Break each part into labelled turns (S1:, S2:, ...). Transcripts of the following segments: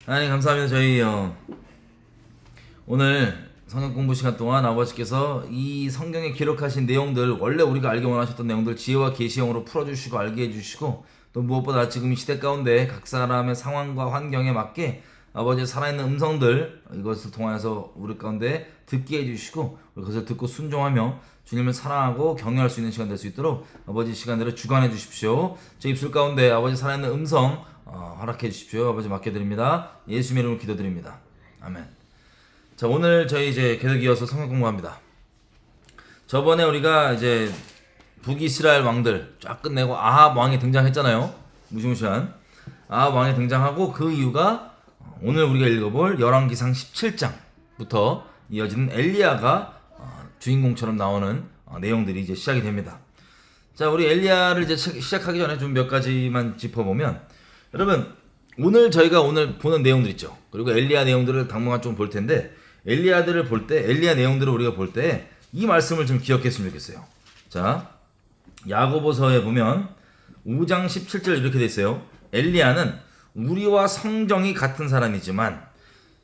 S1: 하나님 감사합니다. 저희 오늘 성경 공부 시간 동안 아버지께서 이 성경에 기록하신 내용들, 원래 우리가 알기 원하셨던 내용들 지혜와 계시형으로 풀어주시고 알게 해주시고, 또 무엇보다 지금 이 시대 가운데 각 사람의 상황과 환경에 맞게 아버지의 살아있는 음성들, 이것을 통해서 우리 가운데 듣게 해주시고, 우리 그것을 듣고 순종하며 주님을 사랑하고 경외할 수 있는 시간 될 수 있도록 아버지 시간대로 주관해 주십시오. 제 입술 가운데 아버지 살아있는 음성 허락해 주십시오. 아버지 맡겨드립니다. 예수님 이름으로 기도드립니다. 아멘. 자, 오늘 저희 이제 계속 이어서 성경 공부합니다. 저번에 우리가 이제 북이스라엘 왕들 쫙 끝내고 아합 왕이 등장했잖아요. 무시무시한 아합 왕이 등장하고, 그 이유가 오늘 우리가 읽어볼 열왕기상 17장부터 이어지는 엘리야가 주인공처럼 나오는 내용들이 이제 시작이 됩니다. 자, 우리 엘리야를 이제 시작하기 전에 좀 몇 가지만 짚어보면, 여러분 오늘 저희가 오늘 보는 내용들 있죠. 그리고 엘리야 내용들을 당분간 좀 볼 텐데, 엘리야들을 볼 때, 엘리야 내용들을 우리가 볼 때 이 말씀을 좀 기억했으면 좋겠어요. 자, 야고보서에 보면 5장 17절 이렇게 돼 있어요. 엘리야는 우리와 성정이 같은 사람이지만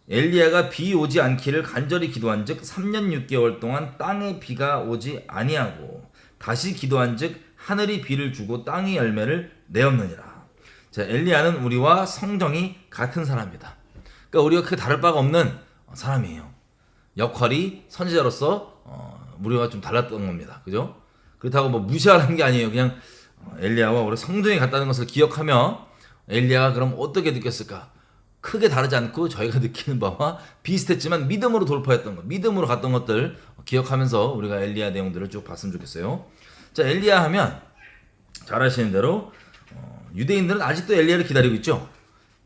S1: 엘리야가 비 오지 않기를 간절히 기도한즉 3년 6개월 동안 땅에 비가 오지 아니하고 다시 기도한즉 하늘이 비를 주고 땅이 열매를 내었느니라. 자, 엘리야는 우리와 성정이 같은 사람이다. 그러니까 우리가 크게 다를 바가 없는 사람이에요. 역할이 선지자로서 우리가 좀 달랐던 겁니다. 그죠? 그렇다고 뭐 무시하는 게 아니에요. 그냥 엘리야와 우리 성정이 같다는 것을 기억하며, 엘리야가 그럼 어떻게 느꼈을까? 크게 다르지 않고 저희가 느끼는 바와 비슷했지만 믿음으로 돌파했던 것, 믿음으로 갔던 것들 기억하면서 우리가 엘리야 내용들을 쭉 봤으면 좋겠어요. 자, 엘리야 하면 잘 아시는 대로 유대인들은 아직도 엘리야를 기다리고 있죠.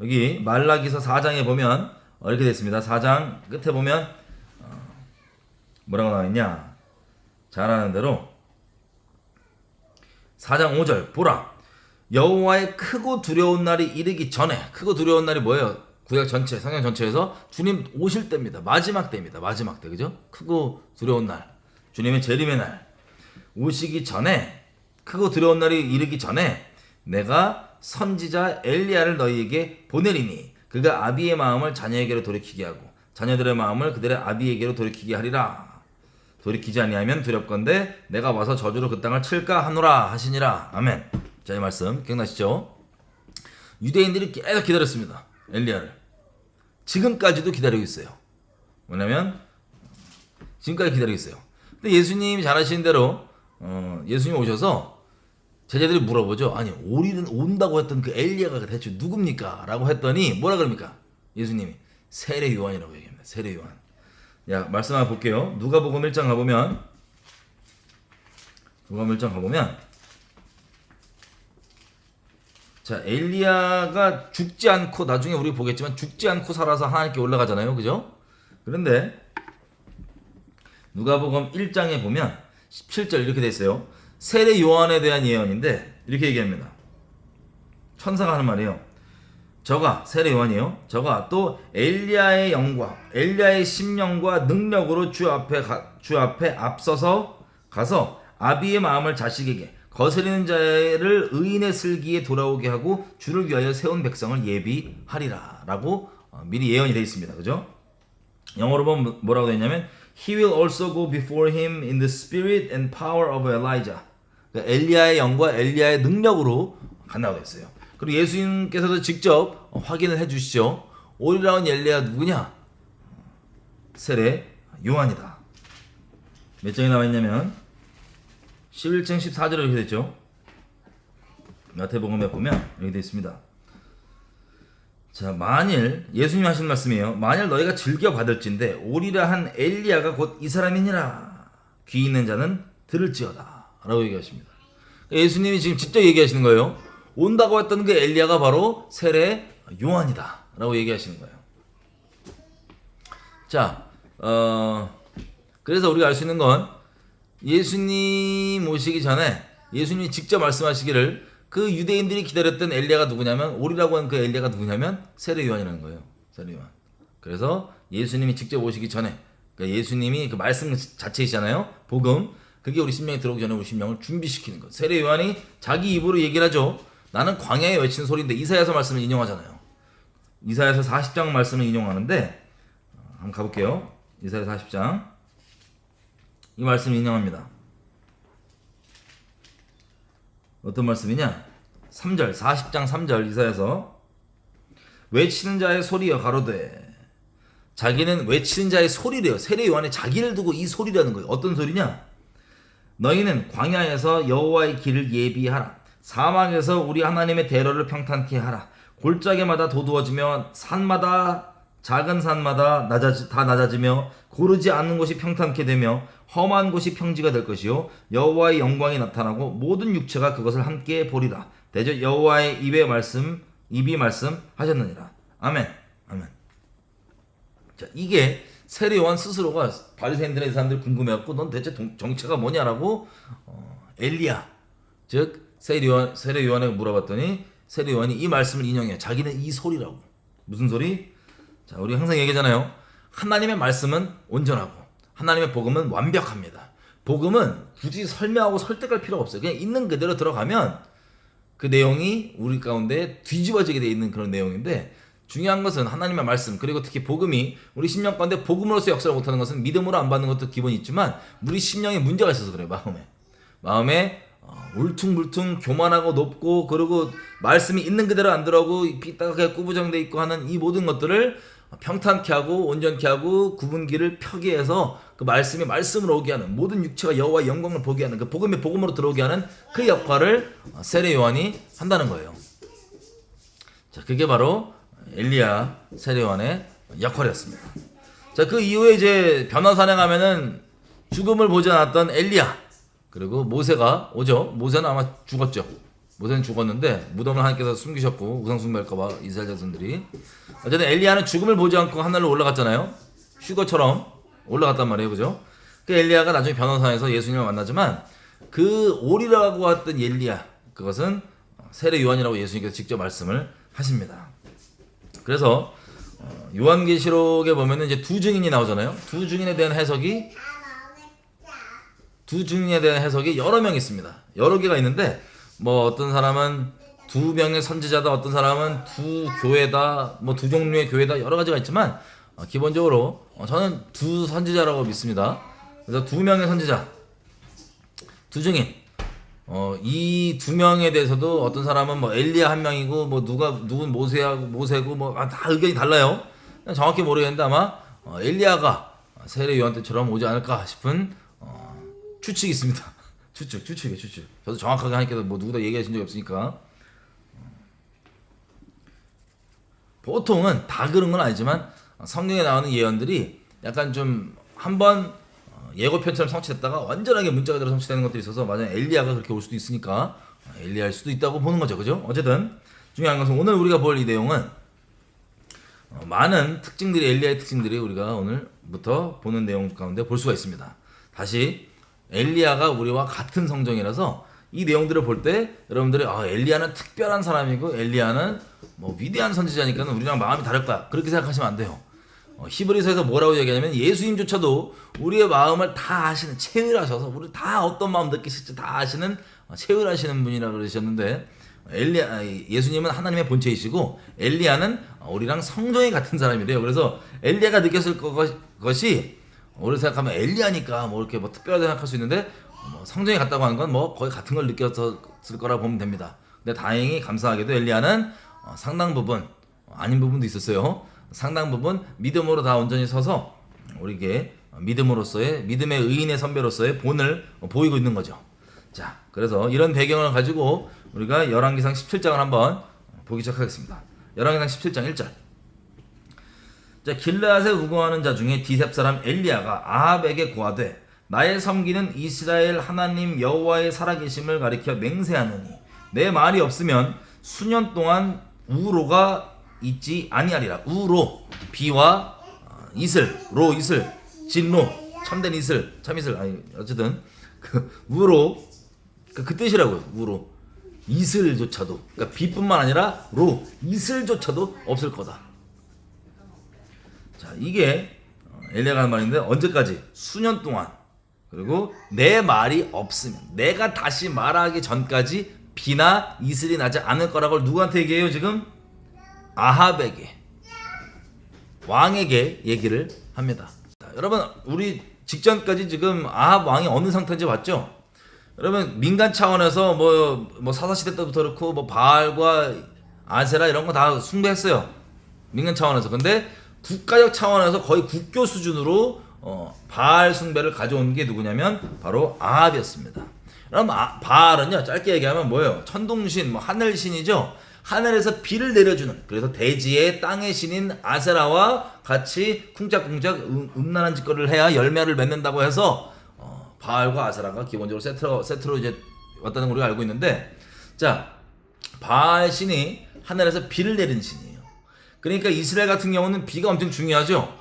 S1: 여기 말라기서 4장에 보면 이렇게 되어 있습니다. 4장 끝에 보면 뭐라고 나와 있냐? 잘 아는 대로 4장 5절 보라, 여호와의 크고 두려운 날이 이르기 전에. 크고 두려운 날이 뭐예요? 구약 전체, 성경 전체에서 주님 오실 때입니다. 마지막 때입니다. 마지막 때, 그죠? 크고 두려운 날, 주님의 재림의 날 오시기 전에, 크고 두려운 날이 이르기 전에 내가 선지자 엘리야를 너희에게 보내리니 그가 아비의 마음을 자녀에게로 돌이키게 하고 자녀들의 마음을 그들의 아비에게로 돌이키게 하리라. 돌이키지 아니하면 두렵건대 내가 와서 저주로 그 땅을 칠까 하노라 하시니라. 아멘. 자, 이 말씀 기억나시죠? 유대인들이 계속 기다렸습니다. 엘리야를. 지금까지도 기다리고 있어요. 뭐냐면 지금까지 기다리고 있어요. 근데 예수님이 잘 아시는 대로 예수님 오셔서 제자들이 물어보죠. 아니, 온다고 했던 그 엘리야가 대체 누굽니까? 라고 했더니 뭐라 그럽니까? 예수님이 세례 요한이라고 얘기합니다. 세례 요한. 야, 말씀 한번 볼게요. 누가복음 1장 가보면, 자, 엘리야가 죽지 않고, 나중에 우리 보겠지만 죽지 않고 살아서 하나님께 올라가잖아요. 그죠? 그런데 누가복음 1장에 보면 17절 이렇게 돼 있어요. 세례 요한에 대한 예언인데 이렇게 얘기합니다. 천사가 하는 말이에요. 저가, 세례 요한이요, 저가 또 엘리야의 영광, 엘리야의 심령과 능력으로 주 앞에 앞서서 가서 아비의 마음을 자식에게, 거스리는 자를 의인의 슬기에 돌아오게 하고 주를 위하여 세운 백성을 예비하리라 라고 미리 예언이 되어 있습니다. 그죠? 영어로 보면 뭐라고 되어 있냐면 He will also go before him in the spirit and power of Elijah. 그러니까 엘리야의 영과 엘리야의 능력으로 간다고 되어 있어요. 그리고 예수님께서도 직접 확인을 해주시죠. 오리라 온 엘리야 누구냐? 세례 요한이다. 몇 장에 나와 있냐면 11장 14절에 이렇게 됐죠. 마태복음에 보면 이렇게 되어 있습니다. 자, 만일, 예수님 하신 말씀이에요. 만일 너희가 즐겨 받을진대 오리라 한 엘리야가 곧 이 사람이니라. 귀 있는 자는 들을지어다 라고 얘기하십니다. 예수님이 지금 직접 얘기하시는 거예요. 온다고 했던 그 엘리야가 바로 세례 요한이다 라고 얘기하시는 거예요. 자, 그래서 우리가 알 수 있는 건, 예수님 오시기 전에 예수님이 직접 말씀하시기를 그 유대인들이 기다렸던 엘리야가 누구냐면, 오리라고 한 그 엘리야가 누구냐면 세례 요한이라는 거예요. 세례 요한. 그래서 예수님이 직접 오시기 전에, 그러니까 예수님이 그 말씀 자체이잖아요. 복음. 그게 우리 심령에 들어오기 전에 우리 심령을 준비시키는 것. 세례 요한이 자기 입으로 얘기를 하죠. 나는 광야에 외치는 소리인데, 이사야서 말씀을 인용하잖아요. 이사야서 40장 말씀을 인용하는데 한번 가볼게요. 이사야 40장 이 말씀을 인용합니다. 어떤 말씀이냐? 3절 40장 3절 이사야서 외치는 자의 소리여 가로되 자기는 외치는 자의 소리래요. 세례 요한이 자기를 두고 이 소리라는 거예요. 어떤 소리냐? 너희는 광야에서 여호와의 길을 예비하라. 사막에서 우리 하나님의 대로를 평탄케 하라. 골짜기마다 도두어지며 산마다 작은 산마다 다 낮아지며 고르지 않는 곳이 평탄케 되며 험한 곳이 평지가 될 것이요 여호와의 영광이 나타나고 모든 육체가 그것을 함께 보리라. 대저 여호와의 입이 말씀하셨느니라. 아멘. 아멘. 자, 이게 세례 요한 스스로가 바리새인들의 사람들이 궁금해갖고 넌 대체 정체가 뭐냐라고 엘리야 즉 세례 요한에게 물어봤더니 세례 요한이 이 말씀을 인용해요. 자기는 이 소리라고. 무슨 소리? 자, 우리 항상 얘기하잖아요. 하나님의 말씀은 온전하고 하나님의 복음은 완벽합니다. 복음은 굳이 설명하고 설득할 필요가 없어요. 그냥 있는 그대로 들어가면 그 내용이 우리 가운데 뒤집어지게 돼 있는 그런 내용인데, 중요한 것은 하나님의 말씀, 그리고 특히 복음이 우리 심령 가운데 복음으로서 역사를 못하는 것은 믿음으로 안 받는 것도 기본이 있지만 우리 심령에 문제가 있어서 그래요. 마음에 울퉁불퉁 교만하고 높고, 그리고 말씀이 있는 그대로 안 들어오고 삐딱하게 꾸부정돼 있고 하는 이 모든 것들을 평탄케 하고 온전케 하고 구분기를 펴게 해서 그 말씀이 말씀으로 오게 하는, 모든 육체가 여호와의 영광을 보게 하는, 그 복음이 복음으로 들어오게 하는 그 역할을 세례 요한이 한다는 거예요. 자, 그게 바로 엘리야 세례 요한의 역할이었습니다. 자, 그 이후에 이제 변화산에 가면은 죽음을 보지 않았던 엘리야, 그리고 모세가 오죠. 모세는 아마 죽었죠. 모세는 죽었는데 무덤을 하나님께서 숨기셨고 우상 숭배할까봐 이스라엘 자손들이. 어쨌든 엘리야는 죽음을 보지 않고 하늘로 올라갔잖아요. 휴거처럼 올라갔단 말이에요, 그죠? 그 엘리야가 나중에 변호사에서 예수님을 만나지만 그 오리라고 했던 엘리야, 그것은 세례 요한이라고 예수님께서 직접 말씀을 하십니다. 그래서 요한계시록에 보면은 이제 두 증인이 나오잖아요. 두 증인에 대한 해석이 여러 명 있습니다. 여러 개가 있는데, 뭐 어떤 사람은 두 명의 선지자다, 어떤 사람은 두 교회다, 뭐 두 종류의 교회다, 여러 가지가 있지만 기본적으로 저는 두 선지자라고 믿습니다. 그래서 두 명의 선지자, 두 증인, 이 두 명에 대해서도 어떤 사람은 뭐 엘리야 한 명이고, 뭐 누군 모세고 뭐 다 의견이 달라요. 정확히 모르겠는데 아마 엘리야가 세례 요한 때처럼 오지 않을까 싶은 추측이 있습니다. 추측. 저도 정확하게 하니까 뭐 누구도 얘기하신 적이 없으니까. 보통은 다 그런 건 아니지만 성경에 나오는 예언들이 약간 좀 한번 예고편처럼 성취됐다가 완전하게 문자가 들어 성취되는 것들이 있어서, 만약에 엘리야가 그렇게 올 수도 있으니까 엘리야일 수도 있다고 보는 거죠, 그죠? 어쨌든 중요한 것은 오늘 우리가 볼 이 내용은 많은 특징들이, 엘리야의 특징들이 우리가 오늘부터 보는 내용 가운데 볼 수가 있습니다. 다시 엘리야가 우리와 같은 성정이라서 이 내용들을 볼 때 여러분들이 엘리야는 특별한 사람이고 엘리야는 뭐 위대한 선지자니까 우리랑 마음이 다를 거야, 그렇게 생각하시면 안 돼요. 히브리서에서 뭐라고 얘기하냐면 예수님조차도 우리의 마음을 다 아시는, 체휼하셔서 우리 다 어떤 마음 느끼실지 다 아시는 체휼하시는 분이라고 그러셨는데, 예수님은 하나님의 본체이시고 엘리야는 우리랑 성정이 같은 사람이래요. 그래서 엘리야가 느꼈을 것이, 우리 생각하면 엘리야니까 뭐 이렇게 뭐 특별하게 생각할 수 있는데, 성정이 같다고 하는 건 뭐 거의 같은 걸 느꼈을 거라고 보면 됩니다. 근데 다행히 감사하게도 엘리야는 상당 부분, 아닌 부분도 있었어요. 상당 부분 믿음으로 다 온전히 서서 우리에게 믿음의 의인의 선배로서의 본을 보이고 있는 거죠. 자, 그래서 이런 배경을 가지고 우리가 열왕기상 17장을 한번 보기 시작하겠습니다. 열왕기상 17장 1절. 자, 길르앗에 우거하는 자 중에 디셉 사람 엘리야가 아합에게 고하되 나의 섬기는 이스라엘 하나님 여호와의 살아계심을 가리켜 맹세하느니 내 말이 없으면 수년 동안 우로가 있지 아니하리라. 우로, 비와 이슬, 이슬, 진로, 참된 이슬, 참이슬, 아니 어쨌든 그 우로, 그 뜻이라고요. 우로, 이슬조차도, 그러니까 비뿐만 아니라 이슬조차도 없을 거다. 자, 이게 엘리야가 하는 말인데, 언제까지? 수년 동안. 그리고 내 말이 없으면, 내가 다시 말하기 전까지 비나 이슬이 나지 않을 거라고 누구한테 얘기해요 지금? 아합에게. 왕에게 얘기를 합니다. 자, 여러분 우리 직전까지 지금 아합 왕이 어느 상태인지 봤죠? 여러분 민간 차원에서 뭐 사사시대 때부터 그렇고 뭐 바알과 아세라 이런 거 다 숭배했어요. 민간 차원에서. 근데 국가적 차원에서 거의 국교 수준으로 바알 숭배를 가져온 게 누구냐면 바로 아합이었습니다. 그럼 바알은요 짧게 얘기하면 뭐예요? 천둥신, 뭐 하늘신이죠. 하늘에서 비를 내려주는, 그래서 대지의 땅의 신인 아세라와 같이 쿵짝쿵짝 음란한 짓거리를 해야 열매를 맺는다고 해서 바알과 아세라가 기본적으로 세트로 이제 왔다는 걸 우리가 알고 있는데, 자 바알 신이 하늘에서 비를 내리는 신이에요. 그러니까 이스라엘 같은 경우는 비가 엄청 중요하죠.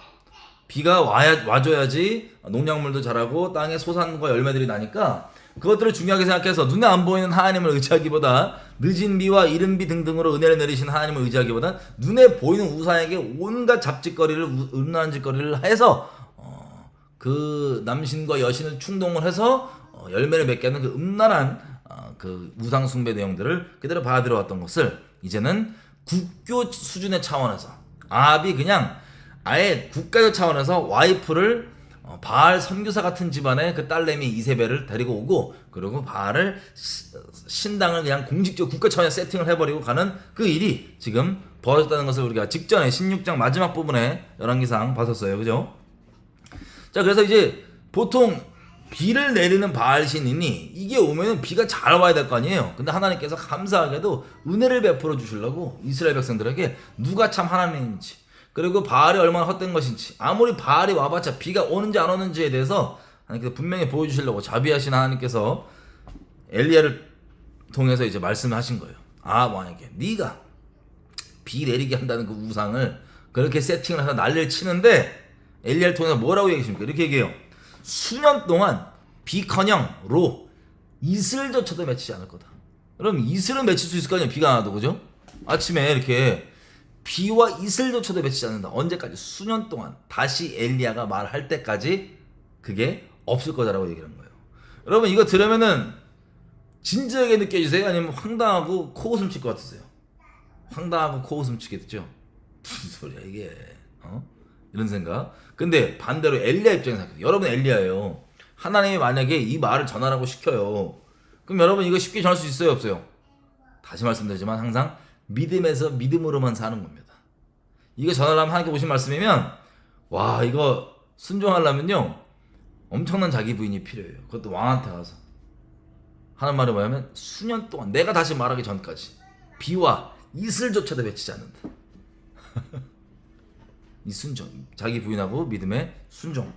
S1: 비가 와줘야지 농작물도 자라고 땅에 소산과 열매들이 나니까 그것들을 중요하게 생각해서 눈에 안 보이는 하나님을 의지하기보다, 늦은 비와 이른 비 등등으로 은혜를 내리신 하나님을 의지하기보다 눈에 보이는 우상에게 온갖 잡짓거리를, 음란한 짓거리를 해서 그 남신과 여신을 충동을 해서 열매를 맺게 하는 그 음란한 그 우상 숭배 내용들을 그대로 받아들여왔던 것을 이제는 국교 수준의 차원에서 아합이 그냥 아예 국가적 차원에서 와이프를 바알 선교사 같은 집안의 그 딸내미 이세벨을 데리고 오고, 그리고 바알을 신당을 그냥 공식적 국가 차원에서 세팅을 해버리고 가는 그 일이 지금 벌어졌다는 것을 우리가 직전에 16장 마지막 부분에 열왕기상 봤었어요. 그죠? 자, 그래서 이제 보통 비를 내리는 바알 신인이 이게 오면은 비가 잘 와야 될 거 아니에요. 근데 하나님께서 감사하게도 은혜를 베풀어 주시려고 이스라엘 백성들에게 누가 참 하나님인지, 그리고 바알이 얼마나 헛된 것인지, 아무리 바알이 와봤자 비가 오는지 안 오는지에 대해서 하나님께서 분명히 보여주시려고 자비하신 하나님께서 엘리야를 통해서 이제 말씀하신 거예요. 아합 왕에게 네가 비 내리게 한다는 그 우상을 그렇게 세팅을 해서 난리를 치는데, 엘리야를 통해서 뭐라고 얘기하십니까? 이렇게 얘기해요. 수년 동안 비커녕 로 이슬조차도 맺히지 않을 거다. 그럼 이슬은 맺힐 수 있을 거 아니에요, 비가 안 와도. 그죠? 아침에 이렇게 비와 이슬조차도 맺히지 않는다. 언제까지? 수년 동안. 다시 엘리야가 말할 때까지 그게 없을 거다라고 얘기하는 거예요. 여러분 이거 들으면은 진지하게 느껴지세요? 아니면 황당하고 코웃음 칠 것 같으세요? 황당하고 코웃음 치게 됐죠? 무슨 소리야 이게? 이런 생각. 근데 반대로 엘리야 입장에서 생각해요. 여러분 엘리야예요. 하나님이 만약에 이 말을 전하라고 시켜요. 그럼 여러분 이거 쉽게 전할 수 있어요, 없어요? 다시 말씀드리지만 항상 믿음에서 믿음으로만 사는 겁니다. 이거 전하려면 하나님께 오신 말씀이면, 와 이거 순종하려면요 엄청난 자기 부인이 필요해요. 그것도 왕한테 가서 하는 말이 뭐냐면, 수년 동안 내가 다시 말하기 전까지 비와 이슬조차도 맺히지 않는다. 이 순종, 자기 부인하고 믿음의 순종.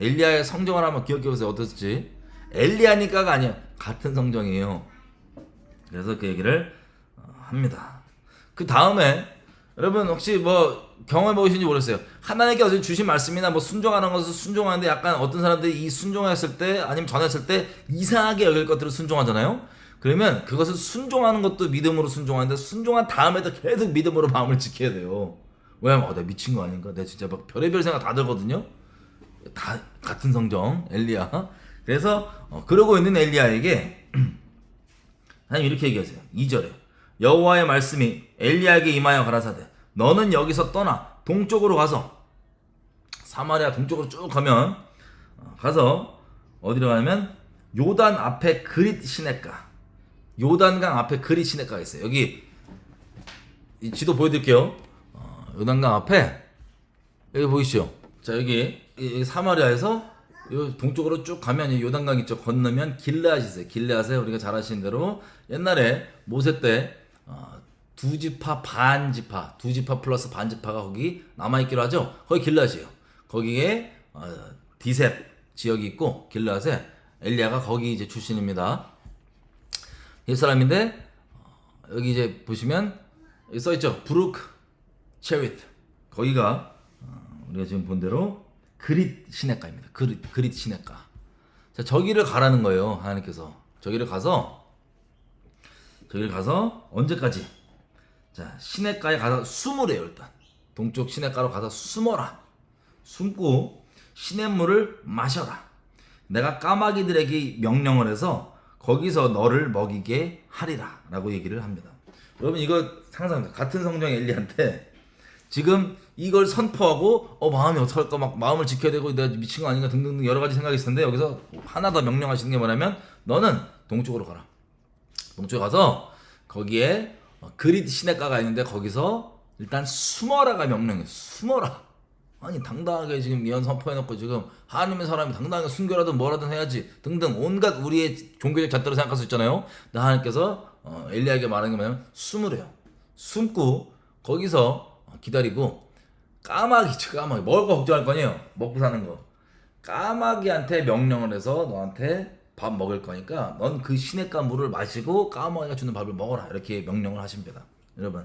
S1: 엘리야의 성정을 한번 기억해보세요. 어땠을지. 엘리야니까가 아니야, 같은 성정이에요. 그래서 그 얘기를 합니다. 그 다음에 여러분 혹시 뭐 경험해 보신지 모르겠어요. 하나님께 어제 주신 말씀이나 뭐 순종하는 것을 순종하는데, 약간 어떤 사람들이 이 순종했을 때 아니면 전했을 때 이상하게 여길 것들을 순종하잖아요. 그러면 그것을 순종하는 것도 믿음으로 순종하는데, 순종한 다음에도 계속 믿음으로 마음을 지켜야 돼요. 왜냐면 내가 미친 거 아닌가? 내가 진짜 막 별의별 생각 다 들거든요. 다 같은 성정 엘리야. 그래서 그러고 있는 엘리야에게 하나님 이렇게 얘기하세요. 2절에 여호와의 말씀이 엘리야에게 임하여 가라사대 너는 여기서 떠나 동쪽으로 가서, 사마리아 동쪽으로 쭉 가면 가서 어디로 가냐면 요단 앞에 그릿 시냇가, 요단강 앞에 그릿 시냇가가 있어요. 여기 이 지도 보여드릴게요. 요단강 앞에 여기 보이시죠? 자 여기 사마리아에서 요 동쪽으로 쭉 가면 요단강 있죠. 건너면 길르앗이 있어요. 길르앗에 우리가 잘 아시는 대로 옛날에 모세 때 두 지파 플러스 반 지파가 거기 남아있기로 하죠. 거기 길르앗이에요. 거기에 디셉 지역이 있고, 길르앗에 엘리야가 거기 이제 출신입니다. 이 사람인데 여기 이제 보시면 여기 써있죠. 브루크 체리트. 거기가 우리가 지금 본 대로 그릿 시냇가입니다. 그릿 시냇가. 자, 저기를 가라는 거예요. 하나님께서 저기를 가서 언제까지? 자, 시냇가에 가서 숨으래요. 일단 동쪽 시냇가로 가서 숨어라. 숨고 시냇물을 마셔라. 내가 까마귀들에게 명령을 해서 거기서 너를 먹이게 하리라 라고 얘기를 합니다. 여러분 이거 상상합니다. 같은 성경 엘리한테 지금 이걸 선포하고 마음이 어떡할까 막 마음을 지켜야 되고 내가 미친 거 아닌가 등등등 여러 가지 생각이 있을 텐데 여기서 하나 더 명령하시는 게 뭐냐면 너는 동쪽으로 가라. 동쪽에 가서 거기에 그릿 시냇가가 있는데 거기서 일단 숨어라가 명령이에요. 숨어라. 아니 당당하게 지금 예언 선포해놓고 지금 하나님의 사람이 당당하게 순교라든 뭐라든 해야지 등등 온갖 우리의 종교적 잣대로 생각할 수 있잖아요. 근데 하나님께서 엘리야에게 말하는 게 뭐냐면 숨으래요. 숨고 거기서 기다리고 까마귀죠. 까마귀 먹을 거 걱정할 거 아니에요. 먹고 사는 거. 까마귀한테 명령을 해서 너한테 밥 먹을 거니까 넌 그 시냇가 물을 마시고 까마귀가 주는 밥을 먹어라. 이렇게 명령을 하십니다. 여러분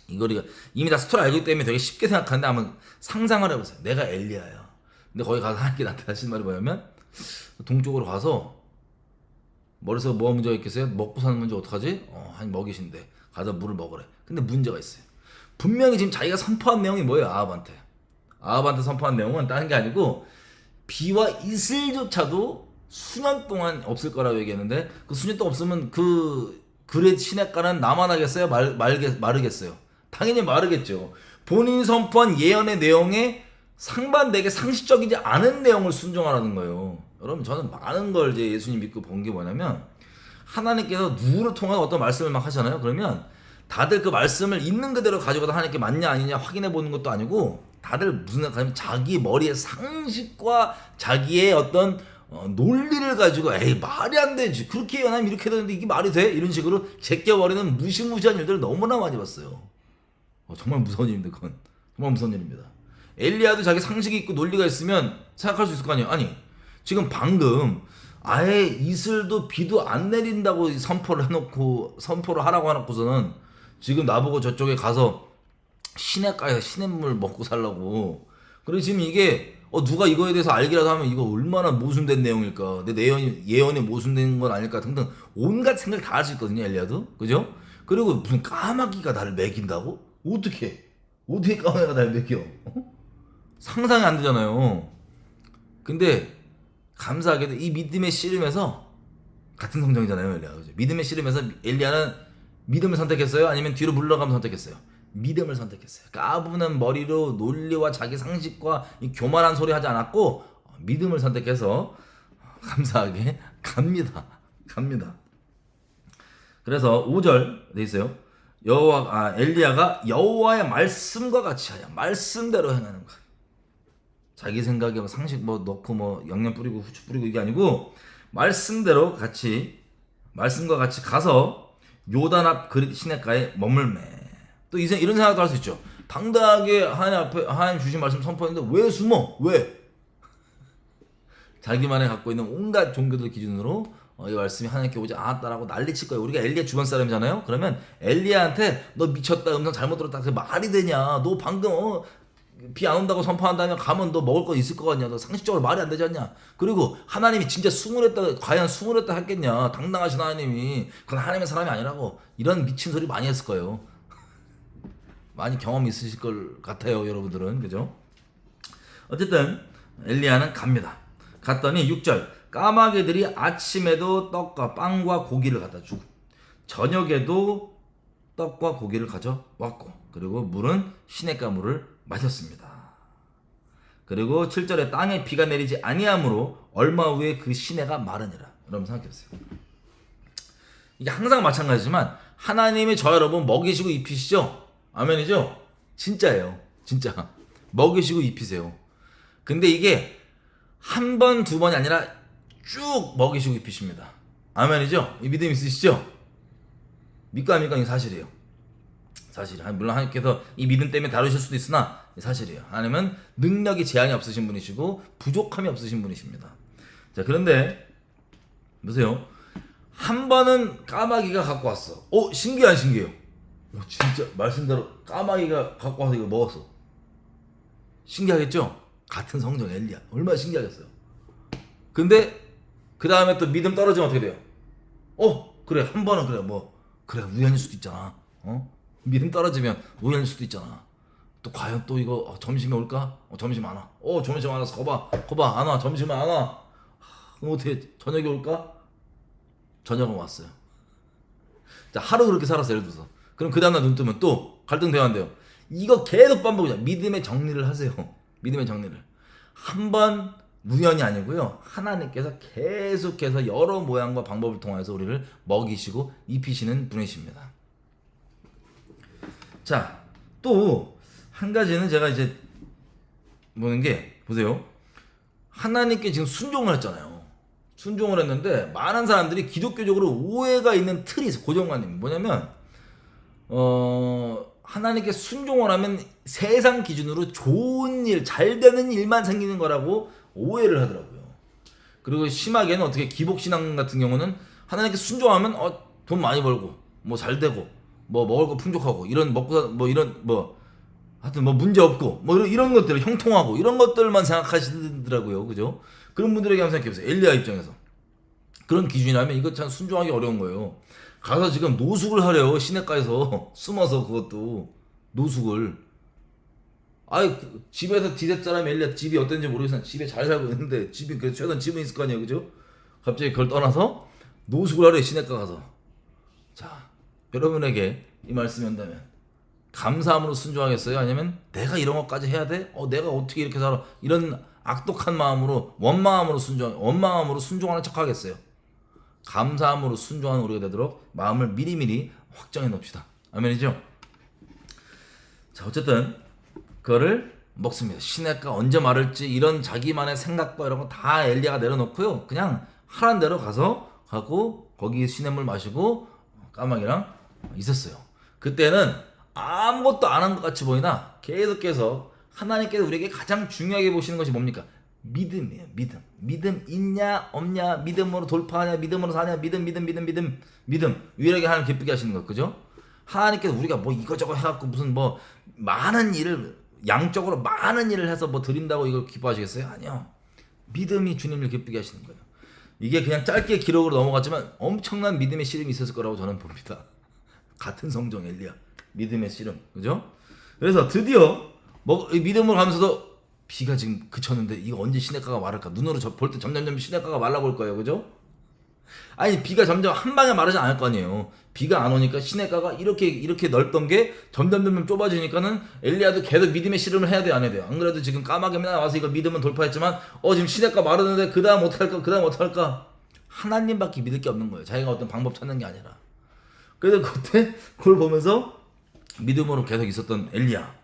S1: 이거리가 이미 다 스토리 알기 때문에 되게 쉽게 생각하는데 한번 상상을 해보세요. 내가 엘리야야. 근데 거기 가서 하나님께 나한테 하시는 말이 뭐냐면 동쪽으로 가서 머릿속에 뭐가 문제가 있겠어요? 먹고 사는 문제 어떡하지? 한 먹이신데 가서 물을 먹으래. 근데 문제가 있어요. 분명히 지금 자기가 선포한 내용이 뭐예요? 아합한테 선포한 내용은 다른 게 아니고 비와 이슬조차도 수년 동안 없을 거라고 얘기했는데 그 수년 동안 없으면 그 그렛 시냇가는 남아나겠어요? 마르겠어요? 당연히 마르겠죠. 본인이 선포한 예언의 내용에 상반되게 상식적이지 않은 내용을 순종하라는 거예요. 여러분 저는 많은 걸 이제 예수님 믿고 본 게 뭐냐면 하나님께서 누구를 통해서 어떤 말씀을 막 하잖아요. 그러면 다들 그 말씀을 있는 그대로 가지고도 하나님께 맞냐 아니냐 확인해 보는 것도 아니고 다들 무슨 생각하냐면 자기 머리의 상식과 자기의 어떤 논리를 가지고 에이 말이 안 되지 그렇게 예언하면 이렇게 되는데 이게 말이 돼? 이런 식으로 제껴버리는 무시무시한 일들을 너무나 많이 봤어요. 정말 무서운 일입니다. 그건 정말 무서운 일입니다. 엘리야도 자기 상식이 있고 논리가 있으면 생각할 수 있을 거 아니에요. 아니 지금 방금 아예 이슬도 비도 안 내린다고 선포를 해놓고 선포를 하라고 해놓고서는 지금 나보고 저쪽에 가서 시냇가에서 시냇물 먹고 살라고. 그리고 지금 이게 누가 이거에 대해서 알기라도 하면 이거 얼마나 모순된 내용일까, 내 예언이 모순된 건 아닐까 등등 온갖 생각 다 할 수 있거든요. 엘리야도 그죠? 그리고 무슨 까마귀가 나를 먹인다고? 어떻게 까마귀가 나를 먹여? 상상이 안 되잖아요. 근데 감사하게도 이 믿음의 씨름에서 같은 성정이잖아요. 엘리야. 그죠? 믿음의 씨름에서 엘리야는 믿음을 선택했어요? 아니면 뒤로 물러가면 선택했어요? 믿음을 선택했어요. 까부는 머리로 논리와 자기 상식과 이 교만한 소리 하지 않았고 믿음을 선택해서 감사하게 갑니다. 그래서 5절 돼 있어요. 엘리야가 여호와의 말씀과 같이 하여 말씀대로 행하는 것. 자기 생각에 상식 넣고 양념 뿌리고 후추 뿌리고 이게 아니고 말씀과 같이 가서 요단 앞 그릿 시냇가에 머물매. 또 이런 생각도 할 수 있죠. 당당하게 하나님 주신 말씀 선포했는데 왜 숨어? 왜? 자기만이 갖고 있는 온갖 종교들 기준으로 이 말씀이 하나님께 오지 않았다라고 난리칠 거예요. 우리가 엘리야 주변 사람이잖아요. 그러면 엘리야한테 너 미쳤다, 음성 잘못 들었다, 그게 말이 되냐? 너 방금 비 안 온다고 선포한다면 가면 너 먹을 거 있을 거 같냐? 너 상식적으로 말이 안 되지 않냐? 그리고 하나님이 진짜 과연 숭을 했다 했겠냐? 당당하신 하나님이. 그건 하나님의 사람이 아니라고. 이런 미친 소리 많이 했을 거예요. 많이 경험 있으실 걸 같아요, 여러분들은. 그죠? 어쨌든 엘리야는 갑니다. 갔더니 6절 까마귀들이 아침에도 떡과 빵과 고기를 갖다 주고 저녁에도 떡과 고기를 가져왔고 그리고 물은 시냇가 물을 마셨습니다. 그리고 7절에 땅에 비가 내리지 아니하므로 얼마 후에 그 시내가 마르니라. 여러분 생각해보세요. 이게 항상 마찬가지지만 하나님이 저 여러분 먹이시고 입히시죠? 아멘이죠? 진짜예요. 진짜 먹이시고 입히세요. 근데 이게 한 번, 두 번이 아니라 쭉 먹이시고 입히십니다. 아멘이죠? 이 믿음 있으시죠? 믿고 안 믿고 이게 사실이에요. 사실이에요. 물론 하나님께서 이 믿음 때문에 다루실 수도 있으나 사실이에요. 하나님은 능력이 제한이 없으신 분이시고 부족함이 없으신 분이십니다. 자, 그런데 보세요. 한 번은 까마귀가 갖고 왔어. 신기해요. 진짜 말씀대로 까마귀가 갖고 와서 이거 먹었어. 신기하겠죠? 같은 성경 엘리야. 얼마나 신기하겠어요. 근데 그 다음에 또 믿음 떨어지면 어떻게 돼요? 그래 한 번은 그래 우연일 수도 있잖아. 믿음 떨어지면 우연일 수도 있잖아. 또 과연 또 이거 점심에 올까? 점심 안 와. 점심 안 와서 거봐 안 와. 점심은 안 와. 그럼 어떻게 저녁에 올까? 저녁은 왔어요. 자, 하루 그렇게 살았어요. 예를 들어서. 그럼 그 다음날 눈 뜨면 또 갈등 대화한대요. 이거 계속 반복이야. 믿음의 정리를 하세요. 믿음의 정리를. 한 번 우연이 아니고요. 하나님께서 계속해서 여러 모양과 방법을 통해서 우리를 먹이시고 입히시는 분이십니다. 자, 또 한 가지는 제가 이제 보는 게, 보세요. 하나님께 지금 순종을 했잖아요. 순종을 했는데 많은 사람들이 기독교적으로 오해가 있는 틀이 있어. 고정관념이 뭐냐면 하나님께 순종을 하면 세상 기준으로 좋은 일, 잘 되는 일만 생기는 거라고 오해를 하더라고요. 그리고 심하게는 어떻게 기복신앙 같은 경우는 하나님께 순종하면 돈 많이 벌고 뭐 잘 되고 뭐 먹을 거 풍족하고 이런 먹고 뭐 이런 뭐 하여튼 뭐 문제 없고 뭐 이런 것들 형통하고 이런 것들만 생각하시더라고요. 그죠? 그런 분들에게 한번 생각해보세요. 엘리야 입장에서 그런 기준이라면 이거 참 순종하기 어려운 거예요. 가서 지금 노숙을 하래요. 시냇가에서 숨어서. 그것도 노숙을. 아이, 집에서 디셉 사람 엘리야 집이 어땠는지 모르겠으나 집에 잘 살고 있는데 집이 그래도 최소한 집은 있을 거 아니에요. 그죠? 갑자기 그걸 떠나서 노숙을 하래요. 시냇가 가서. 자, 여러분에게 이 말씀이 온다면 감사함으로 순종하겠어요? 아니면 내가 이런 것까지 해야 돼? 내가 어떻게 이렇게 살아? 이런 악독한 마음으로 원망함으로 순종하는 척 하겠어요? 감사함으로 순종하는 우리가 되도록 마음을 미리미리 확정해 놓읍시다. 아멘이죠? 자, 어쨌든 그거를 먹습니다. 시냇가 언제 마를지 이런 자기만의 생각과 이런 거 다 엘리야가 내려놓고요. 그냥 하란 대로 가고 거기 시냇물 마시고 까마귀랑 있었어요. 그때는 아무것도 안 한 것 같이 보이나 계속해서 하나님께서 우리에게 가장 중요하게 보시는 것이 뭡니까? 믿음이에요. 믿음 있냐 없냐, 믿음으로 돌파하냐, 믿음으로 사냐, 믿음 유일하게 하나님 기쁘게 하시는 것. 그죠? 하나님께서 우리가 뭐 이거저거 해갖고 무슨 뭐 많은 일을 양적으로 많은 일을 해서 뭐 드린다고 이걸 기뻐하시겠어요? 아니요. 믿음이 주님을 기쁘게 하시는 거예요. 이게 그냥 짧게 기록으로 넘어갔지만 엄청난 믿음의 씨름이 있었을 거라고 저는 봅니다. 같은 성경 엘리야. 믿음의 씨름. 그죠? 그래서 드디어 믿음으로 가면서도 비가 지금 그쳤는데 이거 언제 시냇가가 마를까? 눈으로 볼 때 점점 시냇가가 말라볼 거예요. 그죠? 아니, 비가 점점 한 방에 마르지 않을 거 아니에요. 비가 안 오니까 시냇가가 이렇게 넓던 게 점점 좁아지니까는 엘리야도 계속 믿음의 씨름을 해야 돼요, 안 해야 돼요? 안 그래도 지금 까마귀나 와서 이거 믿음은 돌파했지만 지금 시냇가 마르는데 그 다음 어떡할까? 하나님밖에 믿을 게 없는 거예요. 자기가 어떤 방법 찾는 게 아니라. 그래서 그때 그걸 보면서 믿음으로 계속 있었던 엘리야.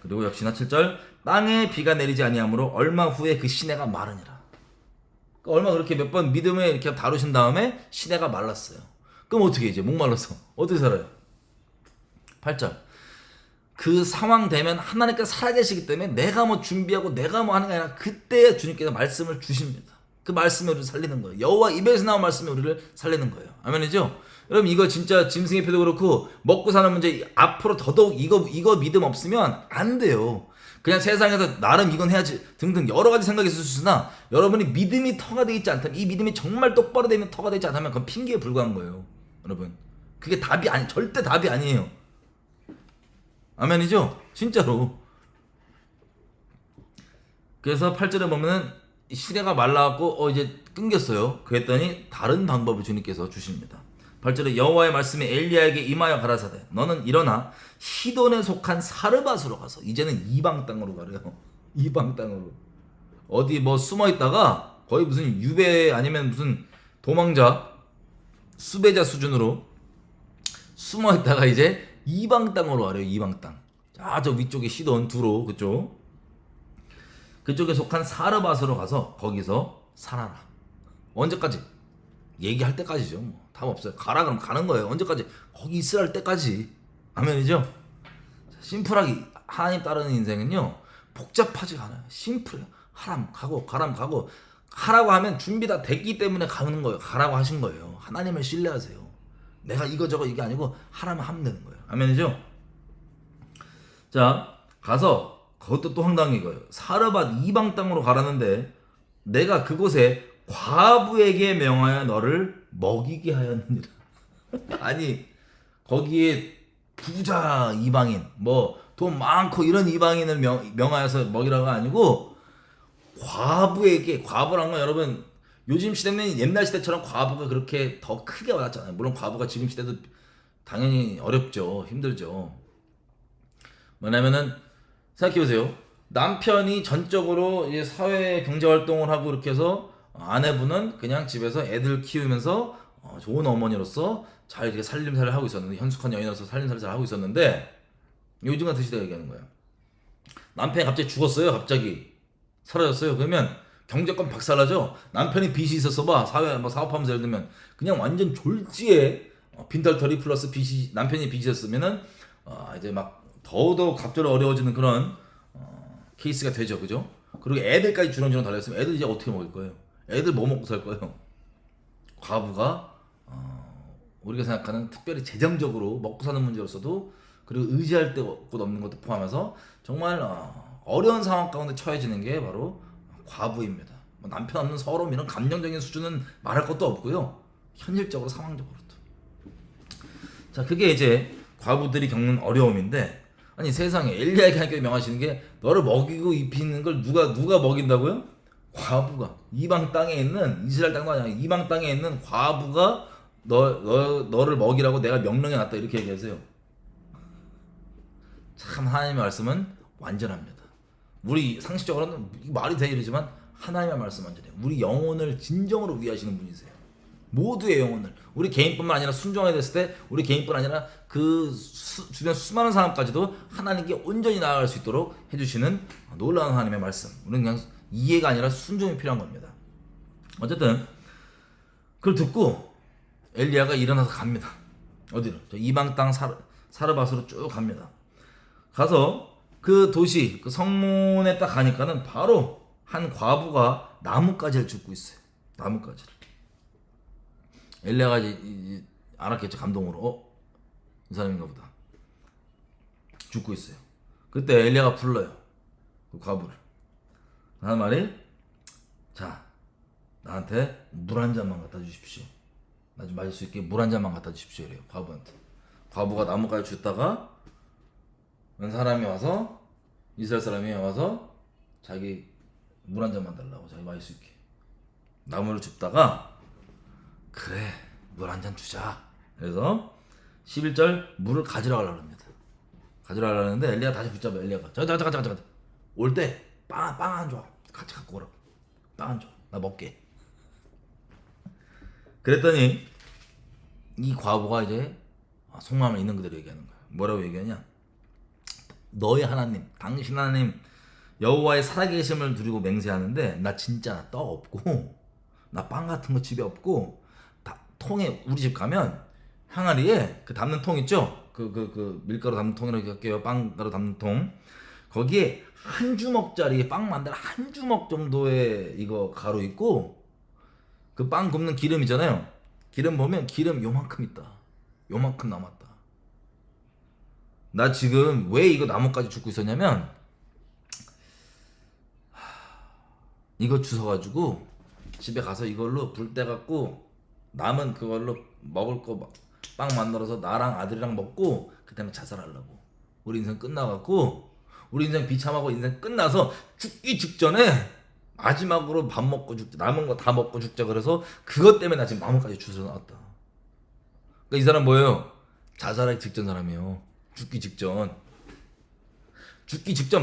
S1: 그리고 역시나 7절 땅에 비가 내리지 아니하므로 얼마 후에 그 시내가 마르니라. 그러니까 얼마 그렇게 몇 번 믿음에 이렇게 다루신 다음에 시내가 말랐어요. 그럼 어떻게 이제 목말라서 어떻게 살아요? 8절 그 상황 되면 하나님께서 살아계시기 때문에 내가 뭐 준비하고 내가 뭐 하는 게 아니라 그때 주님께서 말씀을 주십니다. 그 말씀이 우리를 살리는 거예요. 여호와 입에서 나온 말씀이 우리를 살리는 거예요. 아멘이죠? 여러분 이거 진짜 짐승의 표도 그렇고 먹고 사는 문제 앞으로 더더욱 이거 믿음 없으면 안 돼요. 그냥 세상에서 나름 이건 해야지 등등 여러 가지 생각이 있을 수 있으나 여러분이 믿음이 터가 되어 있지 않다면, 이 믿음이 정말 똑바로 되면 터가 되지 않다면 그건 핑계에 불과한 거예요. 여러분 그게 답이 절대 답이 아니에요. 아멘이죠? 진짜로. 그래서 8절에 보면은 시내가 말라갖고 이제 끊겼어요. 그랬더니 다른 방법을 주님께서 주십니다. 8절에 여호와의 말씀이 엘리야에게 임하여 가라사대 너는 일어나 시돈에 속한 사르밧으로 가서, 이제는 이방 땅으로 가래요. 이방 땅으로. 어디 뭐 숨어 있다가 거의 무슨 유배 아니면 무슨 도망자 수배자 수준으로 숨어 있다가 이제 이방 땅으로 가래요. 이방 땅. 저 위쪽에 시돈 두로 그쪽에 속한 사르밧으로 가서 거기서 살아라. 언제까지? 얘기할 때까지죠. 뭐 답 없어요. 가라 그러면 가는 거예요. 언제까지? 거기 있으라 할 때까지. 아멘이죠? 심플하게 하나님 따르는 인생은요 복잡하지가 않아요. 심플해요. 하람 가고 하라고 하면 준비 다 됐기 때문에 가는 거예요. 가라고 하신 거예요. 하나님을 신뢰하세요. 내가 이거저거 이게 아니고 하라면 하면 되는 거예요. 아멘이죠? 자, 가서 그것도 또 황당한 거예요. 사르밧 이방 땅으로 가라는데 내가 그곳에 과부에게 명하여 너를 먹이게 하였느니라. 아니 거기에 부자 이방인 뭐 돈 많고 이런 이방인을 명하여서 먹이라가 아니고 과부란 건 여러분 요즘 시대는 옛날 시대처럼 과부가 그렇게 더 크게 와닿잖아요. 물론 과부가 지금 시대도 당연히 어렵죠. 힘들죠. 뭐냐면은 생각해보세요. 남편이 전적으로 이제 사회 경제 활동을 하고 이렇게 해서 아내분은 그냥 집에서 애들 키우면서 좋은 어머니로서 잘 이렇게 살림살이를 하고 있었는데, 현숙한 여인으로서 살림살이를 잘 하고 있었는데, 요즘 같은 시대가 얘기하는 거예요. 남편이 갑자기 죽었어요. 갑자기 사라졌어요. 그러면 경제권 박살나죠. 남편이 빚이 있었어 봐. 사회 뭐 사업하면서 예를 들면 그냥 완전 졸지에 빈털터리 플러스 빚이, 남편이 빚이 있었으면은 이제 막 더더욱 갑자기 어려워지는 그런 케이스가 되죠. 그죠? 그리고 애들까지 주렁주렁 달렸으면 애들 이제 어떻게 먹을 거예요? 애들 뭐 먹고 살 거예요? 과부가 우리가 생각하는 특별히 재정적으로 먹고 사는 문제로서도, 그리고 의지할 곳 없는 것도 포함해서 정말 어려운 상황 가운데 처해지는 게 바로 과부입니다. 뭐 남편 없는 서러움, 이런 감정적인 수준은 말할 것도 없고요. 현실적으로 상황적으로도. 자, 그게 이제 과부들이 겪는 어려움인데, 아니 세상에 엘리야에게 하나님께서 명하시는 게, 너를 먹이고 입히는 걸 누가 먹인다고요? 과부가. 이방 땅에 있는, 이스라엘 땅도 아니라 이방 땅에 있는 과부가 너를 먹이라고 내가 명령해 놨다, 이렇게 얘기하세요. 참 하나님의 말씀은 완전합니다. 우리 상식적으로는 말이 돼 이러지만 하나님의 말씀 완전해요. 우리 영혼을 진정으로 위하시는 분이세요. 모두의 영혼을, 우리 개인뿐만 아니라 순종하게 됐을 때 우리 개인뿐 아니라 그 주변 수많은 사람까지도 하나님께 온전히 나아갈 수 있도록 해주시는 놀라운 하나님의 말씀. 우리는 그냥 이해가 아니라 순종이 필요한 겁니다. 어쨌든 그걸 듣고 엘리야가 일어나서 갑니다. 어디로? 저 이방 땅 사르밧으로 쭉 갑니다. 가서 그 도시, 그 성문에 딱 가니까는 바로 한 과부가 나뭇가지를 줍고 있어요. 나뭇가지를. 엘리야가 이제 알았겠죠. 감동으로. 이 사람인가 보다. 죽고 있어요. 그때 엘리야가 불러요. 그 과부를. 하는 말이, 자, 나한테 물 한 잔만 갖다 주십시오. 나 좀 마실 수 있게 물 한 잔만 갖다 주십시오. 이래요. 과부한테. 과부가 나뭇가지 줬다가 한 사람이 와서, 이스라엘 사람이 와서 자기 물 한 잔만 달라고, 자기 마실 수 있게 나무를 줍다가, 그래 물 한 잔 주자. 그래서 11절 물을 가지러 가려고 합니다. 가지러 가려고 하는데 엘리야가 다시 붙잡아. 엘리야가 잠깐 올 때 빵 한 줘, 같이 갖고 오라고. 빵 한 줘, 나 먹게. 그랬더니 이 과부가 이제 속마음을 있는 그대로 얘기하는 거야. 뭐라고 얘기하냐? 너의 하나님, 당신 하나님 여호와의 살아계심을 두리고 맹세하는데, 나 진짜 떡 없고 나 빵 같은 거 집에 없고, 다 통에, 우리 집 가면 항아리에 그 담는 통 있죠? 그 밀가루 담는 통이라고 할게요. 빵가루 담는 통. 거기에 한 주먹짜리 빵 만들 한 주먹 정도의 이거 가루 있고, 그 빵 굽는 기름 있잖아요. 기름 보면 기름 요만큼 있다. 요만큼 남았다. 나 지금 왜 이거 나뭇가지 줍고 있었냐면, 이거 주워가지고 집에 가서 이걸로 불 떼갖고 남은 그걸로 먹을 거 빵 만들어서 나랑 아들이랑 먹고 그다음에 자살하려고. 우리 인생 끝나갖고, 우리 인생 비참하고 인생 끝나서 죽기 직전에 마지막으로 밥 먹고 죽자, 남은 거 다 먹고 죽자. 그래서 그것 때문에 나 지금 나뭇가지 주워 나왔다. 그러니까 이 사람 뭐예요? 자살하기 직전 사람이에요. 죽기 직전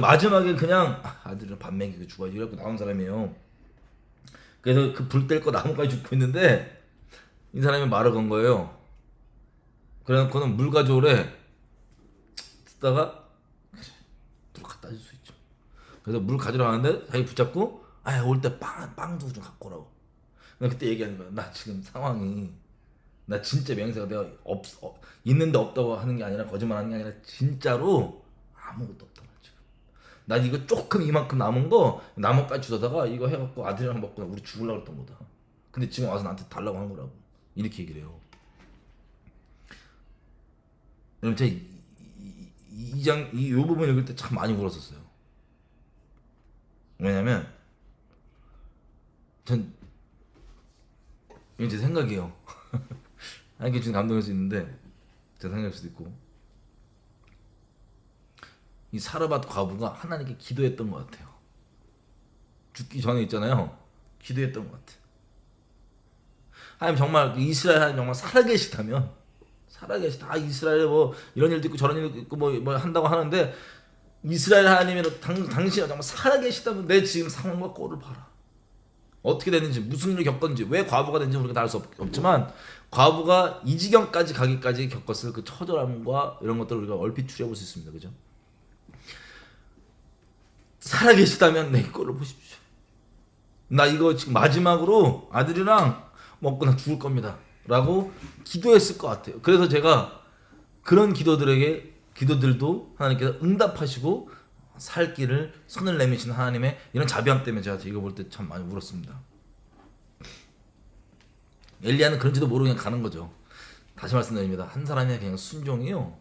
S1: 마지막에 그냥 아들이랑 밥 먹이고 죽어야지 이러고 나온 사람이에요. 그래서 그 불 뗄 거 나뭇가지 죽고 있는데, 이 사람이 말을 건 거예요. 그래놓고는 물 가져오래. 듣다가, 그래, 물 갖다 줄 수 있죠. 그래서 물 가지러 가는데 자기 붙잡고, 올 때 빵도 좀 갖고 오라고. 그때 얘기하는 거야. 나 지금 상황이, 나 진짜 맹세가 내가 있는데 없다고 하는 게 아니라, 거짓말하는 게 아니라 진짜로 아무것도 없다. 지금 나 이거 조금 이만큼 남은 거 나뭇가지 주워다가 이거 해갖고 아들이랑 먹고 우리 죽으려고 했던 거다. 근데 지금 와서 나한테 달라고 한 거라고. 이렇게 얘기를 해요. 여러분, 제가 이 부분 읽을 때 참 많이 울었었어요. 왜냐면 전, 이게 제 생각이에요. 하나님께 지금 감동할 수 있는데 제 생각일 수도 있고, 이 사르밧 과부가 하나님께 기도했던 것 같아요. 죽기 전에 있잖아요. 기도했던 것 같아요. 하나님 정말 이스라엘 하나님 정말 살아계시다면, 이스라엘에 뭐 이런 일도 있고 저런 일도 있고 뭐 한다고 하는데, 이스라엘 하나님이라도 당신이 정말 살아계시다면 내 지금 상황과 꼴을 봐라. 어떻게 됐는지, 무슨 일을 겪었는지, 왜 과부가 됐는지 우리가 다 알 수 없지만 과부가 이 지경까지 가기까지 겪었을 그 처절함과 이런 것들을 우리가 얼핏 추려볼 수 있습니다. 그죠? 살아계시다면 내 꼴을 보십시오. 나 이거 지금 마지막으로 아들이랑 먹고 나 죽을 겁니다 라고 기도했을 것 같아요. 그래서 제가 그런 기도들도 하나님께서 응답하시고 살 길을 손을 내미시는 하나님의 이런 자비함 때문에 제가 이거 볼 때 참 많이 울었습니다. 엘리야는 그런지도 모르고 그냥 가는 거죠. 다시 말씀드립니다. 한 사람이 그냥 순종이요,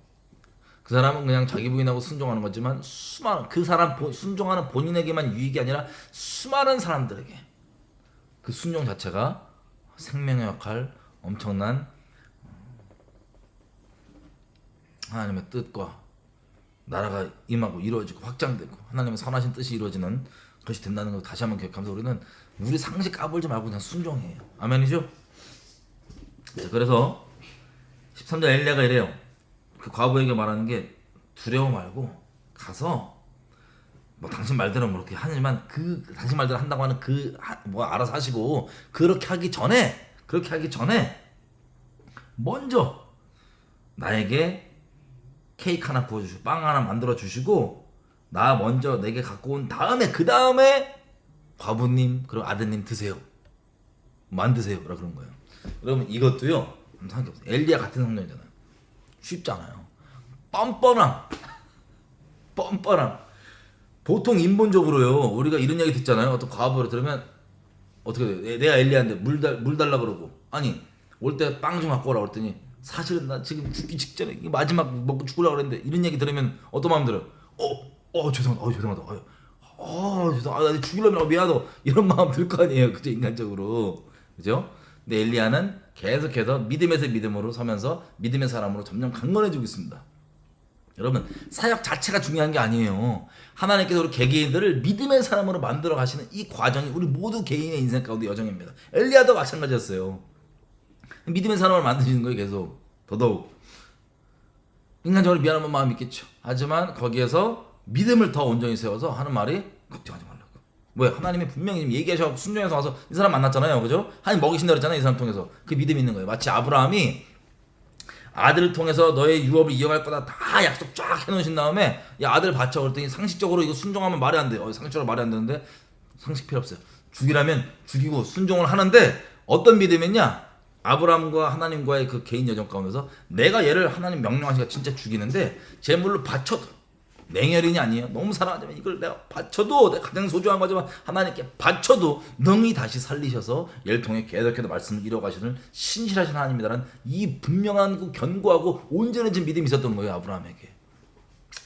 S1: 그 사람은 그냥 자기 부인하고 순종하는 거지만 수많은 그 사람 순종하는 본인에게만 유익이 아니라 수많은 사람들에게 그 순종 자체가 생명의 역할, 엄청난 하나님의 뜻과 나라가 임하고 이루어지고 확장되고 하나님의 선하신 뜻이 이루어지는 것이 된다는 걸 다시 한번 기억하면서 우리는 우리 상식 까불지 말고 그냥 순종해요. 아멘이죠? 자, 그래서 13절 엘리야가 이래요. 그 과부에게 말하는 게 두려워 말고 가서 뭐 당신 말대로 뭐 이렇게 하지만 그 당신 말대로 한다고 하는 그 뭐 알아서 하시고 그렇게 하기 전에 먼저 나에게 케이크 하나 구워주시고 빵 하나 만들어 주시고 나 먼저 내게 갖고 온 다음에 그 다음에 과부님 그리고 아드님 드세요. 만드세요. 라 그런 거예요. 여러분 이것도요 상관없어요. 엘리야 같은 성령이잖아요. 쉽지 않아요. 뻔뻔함. 보통 인본적으로요 우리가 이런 얘기 듣잖아요. 어떤 과부를 들으면 어떻게 돼요? 내가 엘리야인데 물 달라 그러고 아니 올 때 빵 좀 갖고 오라 그랬더니 사실은 나 지금 죽기 직전에 마지막 먹고 죽으려고 그랬는데 이런 얘기 들으면 어떤 마음 들어요? 죄송하다. 나 죽으려면 미안하다. 이런 마음 들 거 아니에요. 그죠? 인간적으로. 그죠? 근데 엘리야는 계속해서 믿음에서 믿음으로 서면서 믿음의 사람으로 점점 강건해지고 있습니다. 여러분 사역 자체가 중요한 게 아니에요. 하나님께서 우리 개개인들을 믿음의 사람으로 만들어 가시는 이 과정이 우리 모두 개인의 인생 가운데 여정입니다. 엘리야도 마찬가지였어요. 믿음의 사람을 만드시는 거예요. 계속 더더욱 인간적으로 미안한 마음이 있겠죠. 하지만 거기에서 믿음을 더 온전히 세워서 하는 말이 걱정하지 말라고. 왜? 하나님이 분명히 얘기하셔서 순종해서 와서 이 사람 만났잖아요. 그죠? 하나님 먹이신다 그랬잖아요. 이 사람 통해서 그 믿음이 있는 거예요. 마치 아브라함이 아들을 통해서 너의 유업을 이어갈 거다 다 약속 쫙 해놓으신 다음에 야 아들 바쳐 그랬더니 상식적으로 이거 순종하면 말이 안 돼요. 상식적으로 말이 안 되는데 상식 필요 없어요. 죽이라면 죽이고 순종을 하는데 어떤 믿음이냐? 아브라함과 하나님과의 그 개인 여정 가운데서 내가 얘를 하나님 명령하시니까 진짜 죽이는데 제물로 바쳐도 맹혈인이 아니에요. 너무 사랑하지만 이걸 내가 바쳐도 내가 가장 소중한 거지만 하나님께 바쳐도 능히 다시 살리셔서 얘를 통해 계속해서 말씀을 이뤄가시는 신실하신 하나님이라는 이 분명한 그 견고하고 온전해진 믿음이 있었던 거예요. 아브라함에게.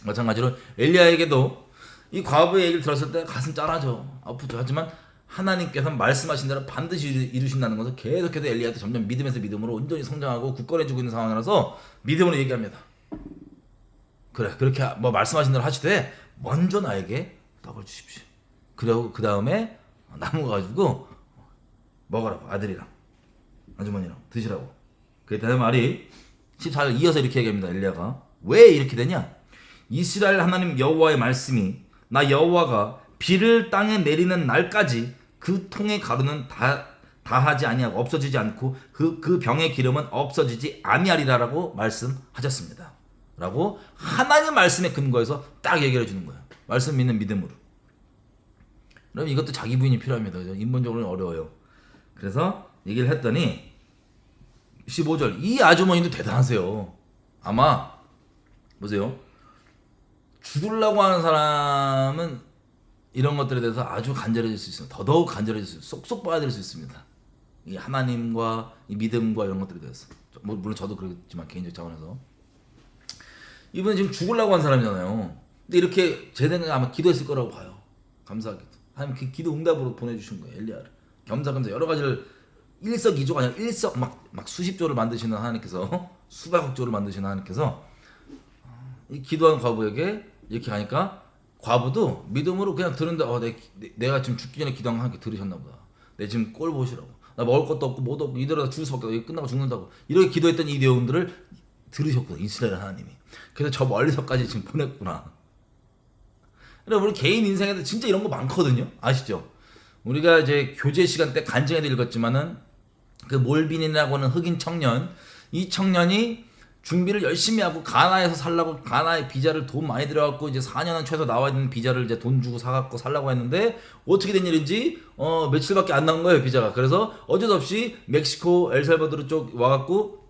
S1: 마찬가지로 엘리야에게도 이 과부의 얘기를 들었을 때 가슴 짠하죠. 아프죠. 하지만 하나님께서 말씀하신 대로 반드시 이루신다는 것을 계속해서 엘리야도 점점 믿음에서 믿음으로 온전히 성장하고 굳건해지고 있는 상황이라서 믿음으로 얘기합니다. 그래 그렇게 뭐 말씀하신 대로 하시되 먼저 나에게 떡을 주십시오. 그리고 그 다음에 나무 가지고 먹으라고 아들이랑 아주머니랑 드시라고. 그랬더니 말이 14절 이어서 이렇게 얘기합니다. 엘리야가 왜 이렇게 되냐? 이스라엘 하나님 여호와의 말씀이 나 여호와가 비를 땅에 내리는 날까지 그 통의 가루는 다하지 아니하고 없어지지 않고 그 병의 기름은 없어지지 아니하리라라고 말씀하셨습니다. 라고 하나님 말씀에 근거해서 딱 얘기를 해주는 거예요. 말씀 믿는 믿음으로. 그럼 이것도 자기 부인이 필요합니다. 그죠? 인본적으로는 어려워요. 그래서 얘기를 했더니 15절 이 아주머니도 대단하세요. 아마 보세요. 죽으려고 하는 사람은 이런 것들에 대해서 아주 간절해질 수 있습니다. 더더욱 간절해질 수 있습니다. 쏙쏙 빠져들 수 있습니다. 이 하나님과 이 믿음과 이런 것들에 대해서. 물론 저도 그렇지만 개인적 차원에서. 이분은 지금 죽으려고 한 사람이잖아요. 근데 이렇게 제 생각에 아마 기도했을 거라고 봐요. 감사하게도. 하나님 그 기도 응답으로 보내주신 거예요. 엘리야를. 겸사겸사 여러 가지를 일석이조가 아니라 일석 막 수십조를 만드시는 하나님께서 수백억 조를 만드시는 하나님께서 이 기도한 과부에게 이렇게 하니까 과부도 믿음으로 그냥 들은데 내가 지금 죽기 전에 기도한 거 하나님께 들으셨나 보다. 내 지금 꼴 보시라고. 나 먹을 것도 없고 뭐도 없고 이대로 죽을 수밖에 없고 끝나고 죽는다고. 이렇게 기도했던 이 내용들을 들으셨거든. 이스라엘 하나님이. 그래서 저 멀리서까지 지금 보냈구나. 그러니까 우리 개인 인생에도 진짜 이런 거 많거든요. 아시죠? 우리가 이제 교재 시간 때 간증해도 읽었지만은 그 몰빈이라고 하는 흑인 청년, 이 청년이 준비를 열심히 하고 가나에서 살라고 가나에 비자를 돈 많이 들어갖고 이제 4년은 최소 나와야 되는 비자를 이제 돈 주고 사갖고 살라고 했는데 어떻게 된 일인지 며칠밖에 안 나온 거예요 비자가. 그래서 어쩔 수 없이 멕시코 엘살바도르 쪽 와갖고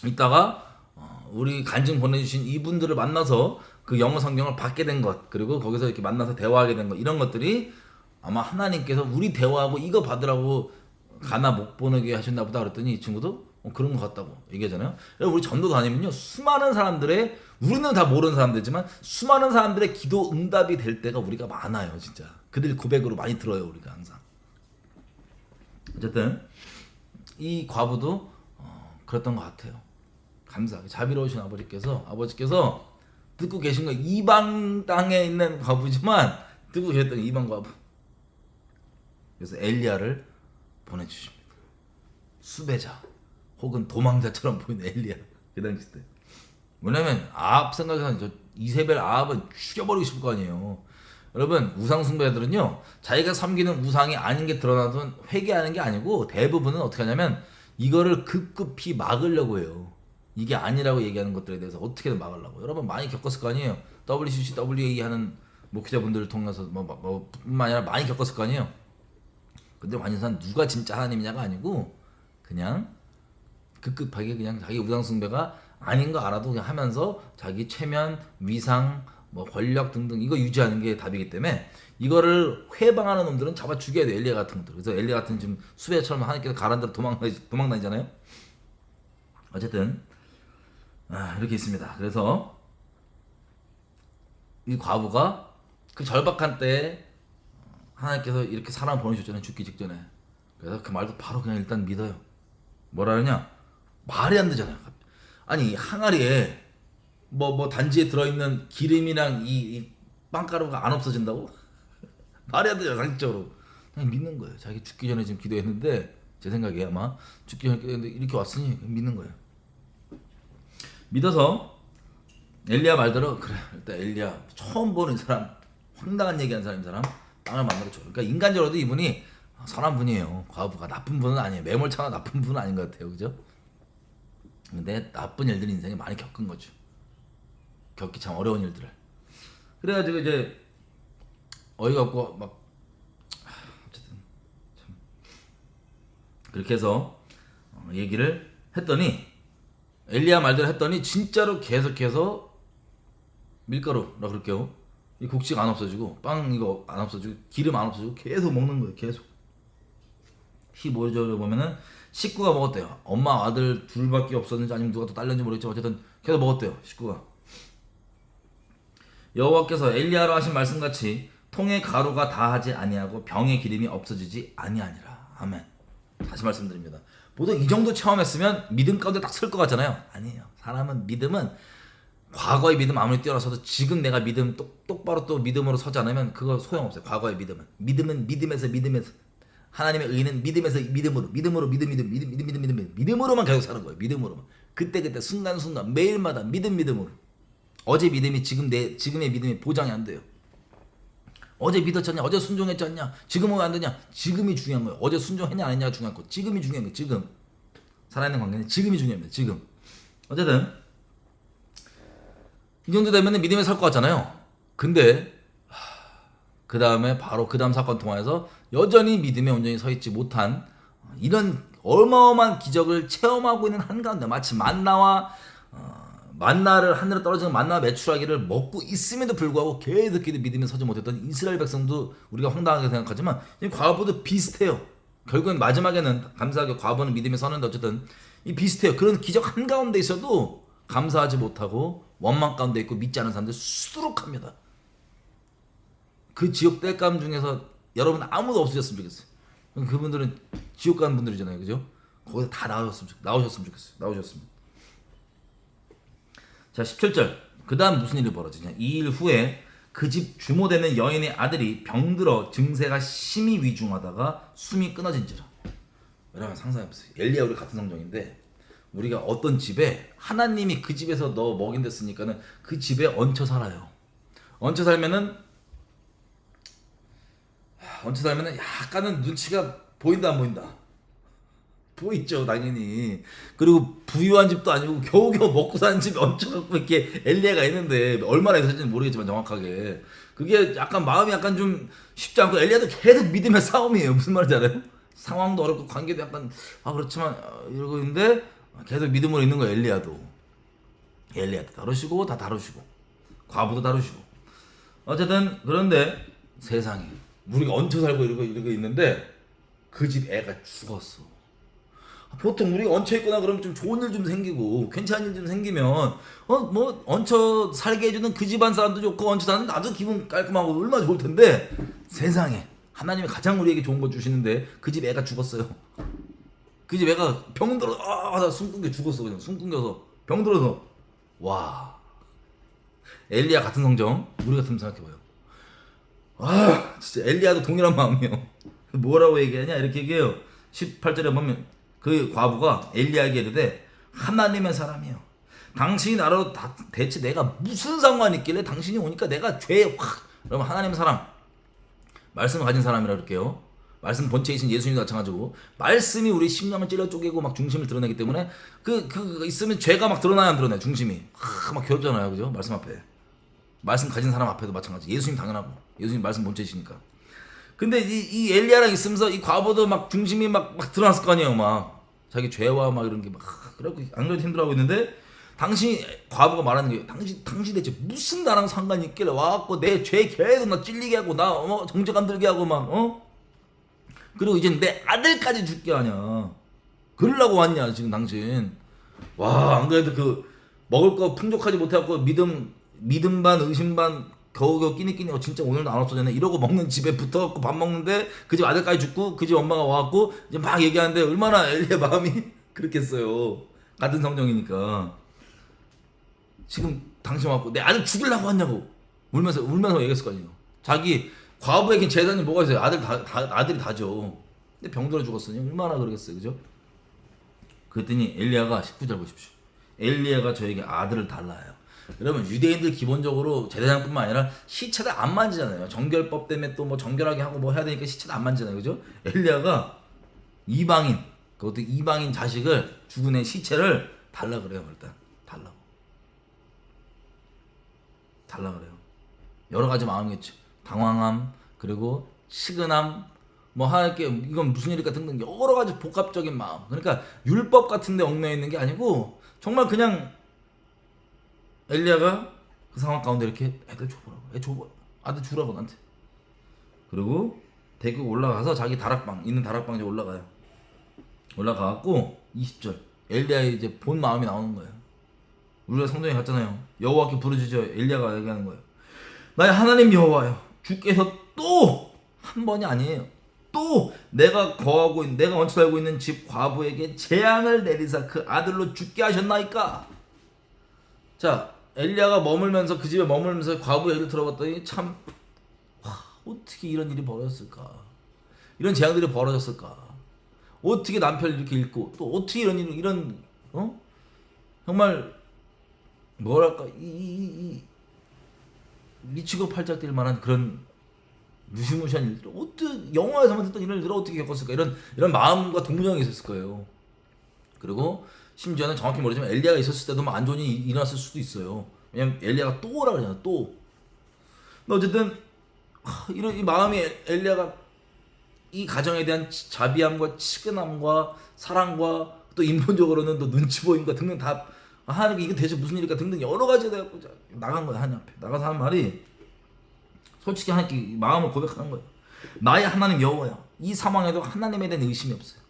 S1: 있다가 우리 간증 보내주신 이분들을 만나서 그 영어 성경을 받게 된 것, 그리고 거기서 이렇게 만나서 대화하게 된 것, 이런 것들이 아마 하나님께서 우리 대화하고 이거 받으라고 가나 못 보내게 하셨나 보다 그랬더니 이 친구도 그런 것 같다고 얘기하잖아요. 우리 전도 다니면요, 수많은 사람들의, 우리는 다 모르는 사람들이지만 수많은 사람들의 기도 응답이 될 때가 우리가 많아요. 진짜 그들 고백으로 많이 들어요 우리가 항상. 어쨌든 이 과부도 그랬던 것 같아요. 감사하게 자비로우신 아버지께서 듣고 계신 거, 이방 땅에 있는 과부지만 듣고 계셨던 이방 과부. 그래서 엘리야를 보내주십니다. 수배자 혹은 도망자처럼 보이는 엘리야, 그 당시 때. 왜냐면 아합 생각해서 저 이세벨 아합은 죽여버리고 싶을 거 아니에요. 여러분, 우상 숭배자들은요, 자기가 섬기는 우상이 아닌 게 드러나도 회개하는 게 아니고 대부분은 어떻게 하냐면 이거를 급급히 막으려고 해요. 이게 아니라고 얘기하는 것들에 대해서 어떻게든 막으려고. 여러분 많이 겪었을 거 아니에요. WCC, WA 하는 목회자분들을 통해서 뿐만 아니라 많이 겪었을 거 아니에요. 근데 완전히 누가 진짜 하나님이냐가 아니고 그냥 급급하게 그냥 자기 우상 숭배가 아닌 거 알아도 그냥 하면서 자기 체면, 위상, 권력 등등 이거 유지하는 게 답이기 때문에 이거를 회방하는 놈들은 잡아 죽여야 돼. 엘리야 같은 것들. 그래서 엘리야 같은 지금 수배처럼 하나님께서 가란 대로 도망다니잖아요. 어쨌든 이렇게 있습니다. 그래서 이 과부가 그 절박한 때에 하나님께서 이렇게 사람 보내셨잖아요. 죽기 직전에. 그래서 그 말도 바로 그냥 일단 믿어요. 뭐라 하냐? 말이 안 되잖아요. 아니 항아리에 단지에 들어있는 기름이랑 이 빵가루가 안 없어진다고? 말이 안 되잖아. 상식적으로. 그냥 믿는 거예요. 자기 죽기 전에 지금 기도했는데, 제 생각에 아마 죽기 전에 기도했는데 이렇게 왔으니 믿는 거예요. 믿어서 엘리야 말대로, 그래 일단 엘리야 처음 보는 사람, 황당한 얘기한 사람 빵을 만들어 줘. 그러니까 인간적으로도 이분이 선한 분이에요. 과부가 나쁜 분은 아니에요. 매몰차나 나쁜 분은 아닌 것 같아요. 그죠? 근데 나쁜 일들 인생에 많이 겪은 거죠. 겪기 참 어려운 일들을. 그래가지고 이제 어이가 없고 어쨌든 참 그렇게 해서 얘기를 했더니, 엘리야 말대로 했더니 진짜로 계속해서 밀가루라 그럴게요. 이 곡식 안 없어지고 빵 이거 안 없어지고 기름 안 없어지고 계속 먹는 거예요. 계속. 15절에 보면은 식구가 먹었대요. 엄마 아들 둘밖에 없었는지 아니면 누가 또 딸렸는지 모르겠지만 어쨌든 계속 먹었대요. 식구가. 여호와께서 엘리야로 하신 말씀같이 통의 가루가 다하지 아니하고 병의 기름이 없어지지 아니하니라. 아멘. 다시 말씀드립니다. 보통 이 정도 체험했으면 믿음 가운데 딱 설 것 같잖아요. 아니에요. 사람은 믿음은 과거의 믿음 아무리 뛰어나서도 지금 내가 믿음 똑바로 또 믿음으로 서지 않으면 그거 소용없어요. 과거의 믿음은 믿음에서 하나님의 의는 믿음에서 믿음으로만 계속 사는 거예요. 믿음으로만. 그때 순간순간 매일마다 믿음으로. 어제 믿음이 지금의 믿음이 보장이 안 돼요. 어제 믿었지 않냐? 어제 순종했지 않냐? 지금은 왜 안 되냐? 지금이 중요한 거예요. 어제 순종했냐 안 했냐가 중요한 거. 지금이 중요한 거예요. 지금. 살아있는 관계는 지금이 중요합니다. 지금. 어쨌든 이 정도 되면 믿음에 설 것 같잖아요. 근데 그 다음에 바로 그 다음 사건 통화에서 여전히 믿음에 온전히 서 있지 못한 이런 어마어마한 기적을 체험하고 있는 한가운데, 마치 만나를 하늘에 떨어지는 만나 메추라기를 먹고 있음에도 불구하고 계속해도 믿음에 서지 못했던 이스라엘 백성도 우리가 황당하게 생각하지만 이 과부도 비슷해요. 결국엔 마지막에는 감사하게 과부는 믿음에 서는데 어쨌든 이 비슷해요. 그런 기적 한가운데 있어도 감사하지 못하고 원망 가운데 있고 믿지 않은 사람들 수두룩합니다. 그 지옥 땔감 중에서 여러분 아무도 없으셨으면 좋겠어요. 그분들은 지옥 가는 분들이잖아요. 그죠? 거기서 다 나오셨으면 좋겠어요. 나오셨으면. 자, 17절. 그 다음 무슨 일이 벌어지냐? 2일 후에 그 집 주모되는 여인의 아들이 병들어 증세가 심히 위중하다가 숨이 끊어진지라. 여러분 상상해보세요. 엘리야 우리 같은 성정인데 우리가 어떤 집에 하나님이 그 집에서 너 먹인댔으니까는 그 집에 얹혀 살아요. 얹혀 살면은 얹혀 살면은 약간은 눈치가 보인다 안 보인다? 보이죠 당연히. 그리고 부유한 집도 아니고 겨우겨우 먹고 사는 집에 얹혀갖고 이렇게 엘리야가 있는데 얼마나 있었는지는 모르겠지만 정확하게 그게 약간 마음이 약간 좀 쉽지 않고 엘리야도 계속 믿음의 싸움이에요. 무슨 말인지 알아요? 상황도 어렵고 관계도 약간 그렇지만 이러고 있는데 계속 믿음으로 있는 거예요. 엘리야도 다루시고 다 다루시고 과부도 다루시고 어쨌든 그런데 세상에 우리가 얹혀 살고 이러고 있는데 그 집 애가 죽었어. 보통 우리가 얹혀 있거나 그러면 좀 좋은 일 좀 생기고 괜찮은 일 좀 생기면 뭐 얹혀 살게 해주는 그 집안 사람도 좋고 얹혀 사는 나도 기분 깔끔하고 얼마나 좋을 텐데 세상에 하나님이 가장 우리에게 좋은 거 주시는데 그 집 애가 죽었어요. 그 집 애가 병 들어서 숨 끊겨 죽었어. 그냥 숨 끊겨서 병 들어서. 와, 엘리야 같은 성정 우리 같으면 생각해봐요. 진짜 엘리야도 동일한 마음이에요. 뭐라고 얘기하냐 이렇게 얘기해요. 18절에 보면 그 과부가 엘리야에게 이르되 하나님의 사람이요 당신이 나로 대체 내가 무슨 상관이 있길래 당신이 오니까 내가 죄에 확. 그러면 하나님의 사람 말씀을 가진 사람이라 그럴게요. 말씀 본체이신 예수님도 마찬가지고 말씀이 우리 심령을 찔러 쪼개고 막 중심을 드러내기 때문에 그 있으면 죄가 막 드러나야 안 드러나요. 중심이 막 괴롭잖아요. 그죠? 말씀 앞에 말씀 가진 사람 앞에도 마찬가지. 예수님 당연하고 예수님 말씀 본체이시니까. 근데 이 엘리야랑 있으면서 이 과부도 막 중심이 막 드러났을 거 아니에요. 막 자기 죄와 막 이런 게 막 그래갖고 안 그래도 힘들어하고 있는데 당신 과부가 말하는 게 당신 대체 무슨 나랑 상관이 있길래 와갖고 내 죄 계속 나 찔리게 하고 나 정죄감 들게 하고 막 그리고 이제 내 아들까지 죽게 하냐. 그러려고 왔냐 지금 당신. 와, 안 그래도 그 먹을 거 풍족하지 못해갖고 믿음 반 의심 반 겨우겨우 끼니끼니 진짜 오늘도 안 없어졌네 이러고 먹는 집에 붙어갖고 밥 먹는데 그 집 아들까지 죽고 그 집 엄마가 와갖고 이제 막 얘기하는데 얼마나 엘리의 마음이 그렇겠어요. 같은 성정이니까. 지금 당신 와갖고 내 아들 죽이려고 왔냐고 울면서 얘기했을 거 아니에요. 자기 과부에겐 재산이 뭐가 있어요. 아들이 다죠. 근데 병들어 죽었으니 얼마나 그러겠어요. 그죠? 그랬더니 엘리야가 19절 보십시오. 엘리야가 저에게 아들을 달라요. 여러분 유대인들 기본적으로 제사장뿐만 아니라 시체를 안 만지잖아요. 정결법 때문에 또 뭐 정결하게 하고 뭐 해야 되니까 시체를 안 만지잖아요. 그죠? 엘리야가 이방인 그것도 이방인 자식을 죽은 애 시체를 달라 그래요. 일단 달라 그래요. 여러 가지 마음이겠죠. 당황함 그리고 시근함 뭐 하나님께 이건 무슨 일일까 등등 여러 가지 복합적인 마음. 그러니까 율법 같은 데 얽매여 있는 게 아니고 정말 그냥 엘리야가 그 상황 가운데 이렇게 애들 줘보라고 애 줘보라고 아들 주라고 나한테. 그리고 대구 올라가서 자기 있는 다락방에 올라가요. 올라가갖고 20절 엘리야의 이제 본 마음이 나오는 거예요. 우리가 성경에 갔잖아요. 여호와께 부르짖어 엘리야가 얘기하는 거예요. 나의 하나님 여호와여 주께서 또 한 번이 아니에요. 또 내가 얹혀 살고 있는 집 과부에게 재앙을 내리사 그 아들로 죽게 하셨나이까. 자, 엘리야가 머물면서 그 집에 머물면서 과부 얘기를 들어봤더니 참 어떻게 이런 일이 벌어졌을까? 이런 재앙들이 벌어졌을까? 어떻게 남편을 이렇게 잃고 또 어떻게 이런 정말 뭐랄까 이 미치고 팔짝 뛸 만한 그런 무시무시한 일들 어떻게 영화에서만 듣던 이런 일들을 어떻게 겪었을까? 이런 마음과 동정이 있었을 거예요. 그리고 심지어는 정확히 모르지만 엘리야가 있었을 때도 안 좋은 일이 일어났을 수도 있어요. 왜냐면 엘리야가 또라 그러잖아. 또. 근데 어쨌든 이런 이 마음이 엘리야가 이 가정에 대한 자비함과 치근함과 사랑과 또 인본적으로는 또 눈치 보임과 등등 다 하나님 이게 대체 무슨 일일까 등등 여러 가지 돼갖고 나간 거야. 하나님 앞에 나가서 하는 말이 솔직히 하나님께 마음을 고백하는 거예요. 나의 하나님 여호와여 이 상황에도 하나님에 대한 의심이 없어요.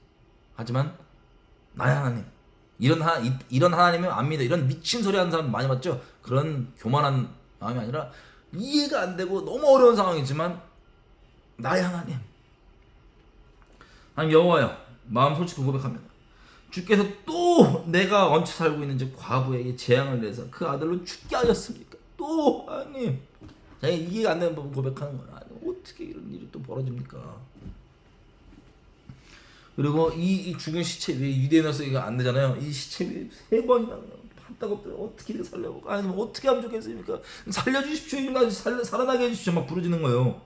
S1: 하지만 나의 하나님 이런 하나님은 안 믿어. 이런 미친 소리 하는 사람 많이 봤죠. 그런 교만한 마음이 아니라 이해가 안 되고 너무 어려운 상황이지만 나의 하나님 여호와여 마음 솔직히 고백합니다. 주께서 또 내가 얹혀 살고 있는 집 과부에게 재앙을 내서 그 아들로 죽게 하셨습니까? 또 하나님 자기 이해가 안 되는 법을 고백하는 거야. 어떻게 이런 일이 또 벌어집니까? 그리고 이 죽은 시체 위에 유대인으로서 이거 안 되잖아요. 이 시체 위에 3번이나 한다고 어떻게 이렇게 살려고 아니면 어떻게 하면 좋겠습니까? 살려주십시오. 나 살아나게 해주십시오. 막 부르짖는 거예요.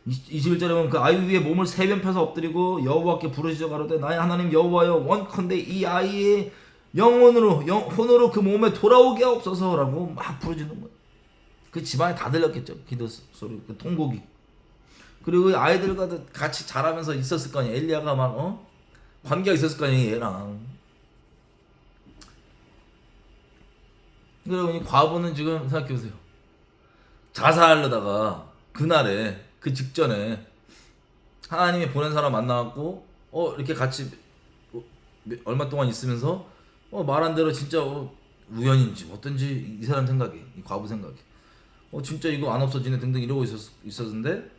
S1: 21절에 보면 그 아이 위에 몸을 세 번 펴서 엎드리고 여호와께 부르짖어 가로되 나의 하나님 여호와여 원컨대 이 아이의 혼으로 그 몸에 돌아오게 하옵소서라고 막 부르짖는 거예요. 그 집안에 다 들렸겠죠. 기도 소리, 그 통곡이. 그리고 아이들과 같이 자라면서 있었을 거 아니에요. 엘리야가 막 관계가 있었을 거 아니에요. 얘랑. 여러분, 이 과부는 지금 생각해보세요. 자살하려다가 그날에 그 직전에 하나님이 보낸 사람 만나갖고 이렇게 같이 얼마 동안 있으면서 말한 대로 진짜 우연인지 어떤지 이 사람 생각에, 이 과부 생각에 진짜 이거 안 없어지네 등등 이러고 있었는데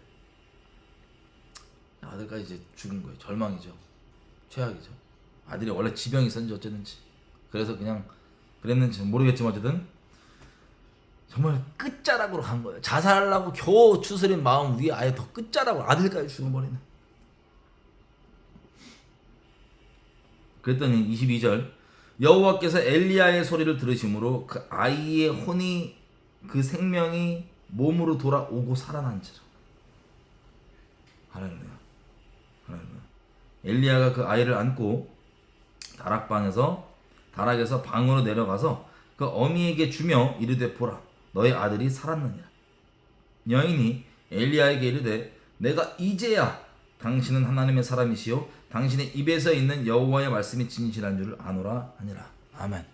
S1: 아들까지 이제 죽은 거예요. 절망이죠. 최악이죠. 아들이 원래 지병이 있었는지 어쨌는지 그래서 그냥 그랬는지 모르겠지만 어쨌든 정말 끝자락으로 간 거예요. 자살하려고 겨우 추스린 마음 위에 아예 더 끝자락으로 아들까지 죽어버리는. 그랬더니 22절 여호와께서 엘리야의 소리를 들으심으로 그 아이의 혼이 그 생명이 몸으로 돌아오고 살아난지라. 할렐루야. 할렐루야. 엘리야가 그 아이를 안고 다락에서 방으로 내려가서 그 어미에게 주며 이르되 보라 너의 아들이 살았느니라. 여인이 엘리야에게 이르되 내가 이제야 당신은 하나님의 사람이시요 당신의 입에서 있는 여호와의 말씀이 진실한 줄을 아노라 하니라. 아멘.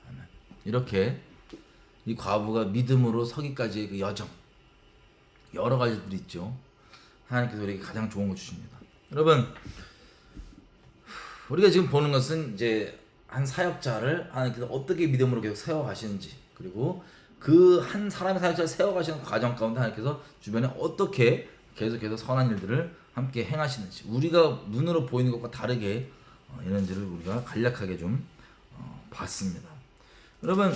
S1: 아멘. 이렇게 이 과부가 믿음으로 서기까지의 그 여정 여러 가지들이 있죠. 하나님께서 우리에게 가장 좋은 거 주십니다. 여러분, 우리가 지금 보는 것은 이제 한 사역자를 하나님께서 어떻게 믿음으로 계속 세워가시는지, 그리고 그 한 사람의 사역자를 세워가시는 과정 가운데 하나님께서 주변에 어떻게 계속해서 선한 일들을 함께 행하시는지, 우리가 눈으로 보이는 것과 다르게 이런지를 우리가 간략하게 좀 봤습니다. 여러분,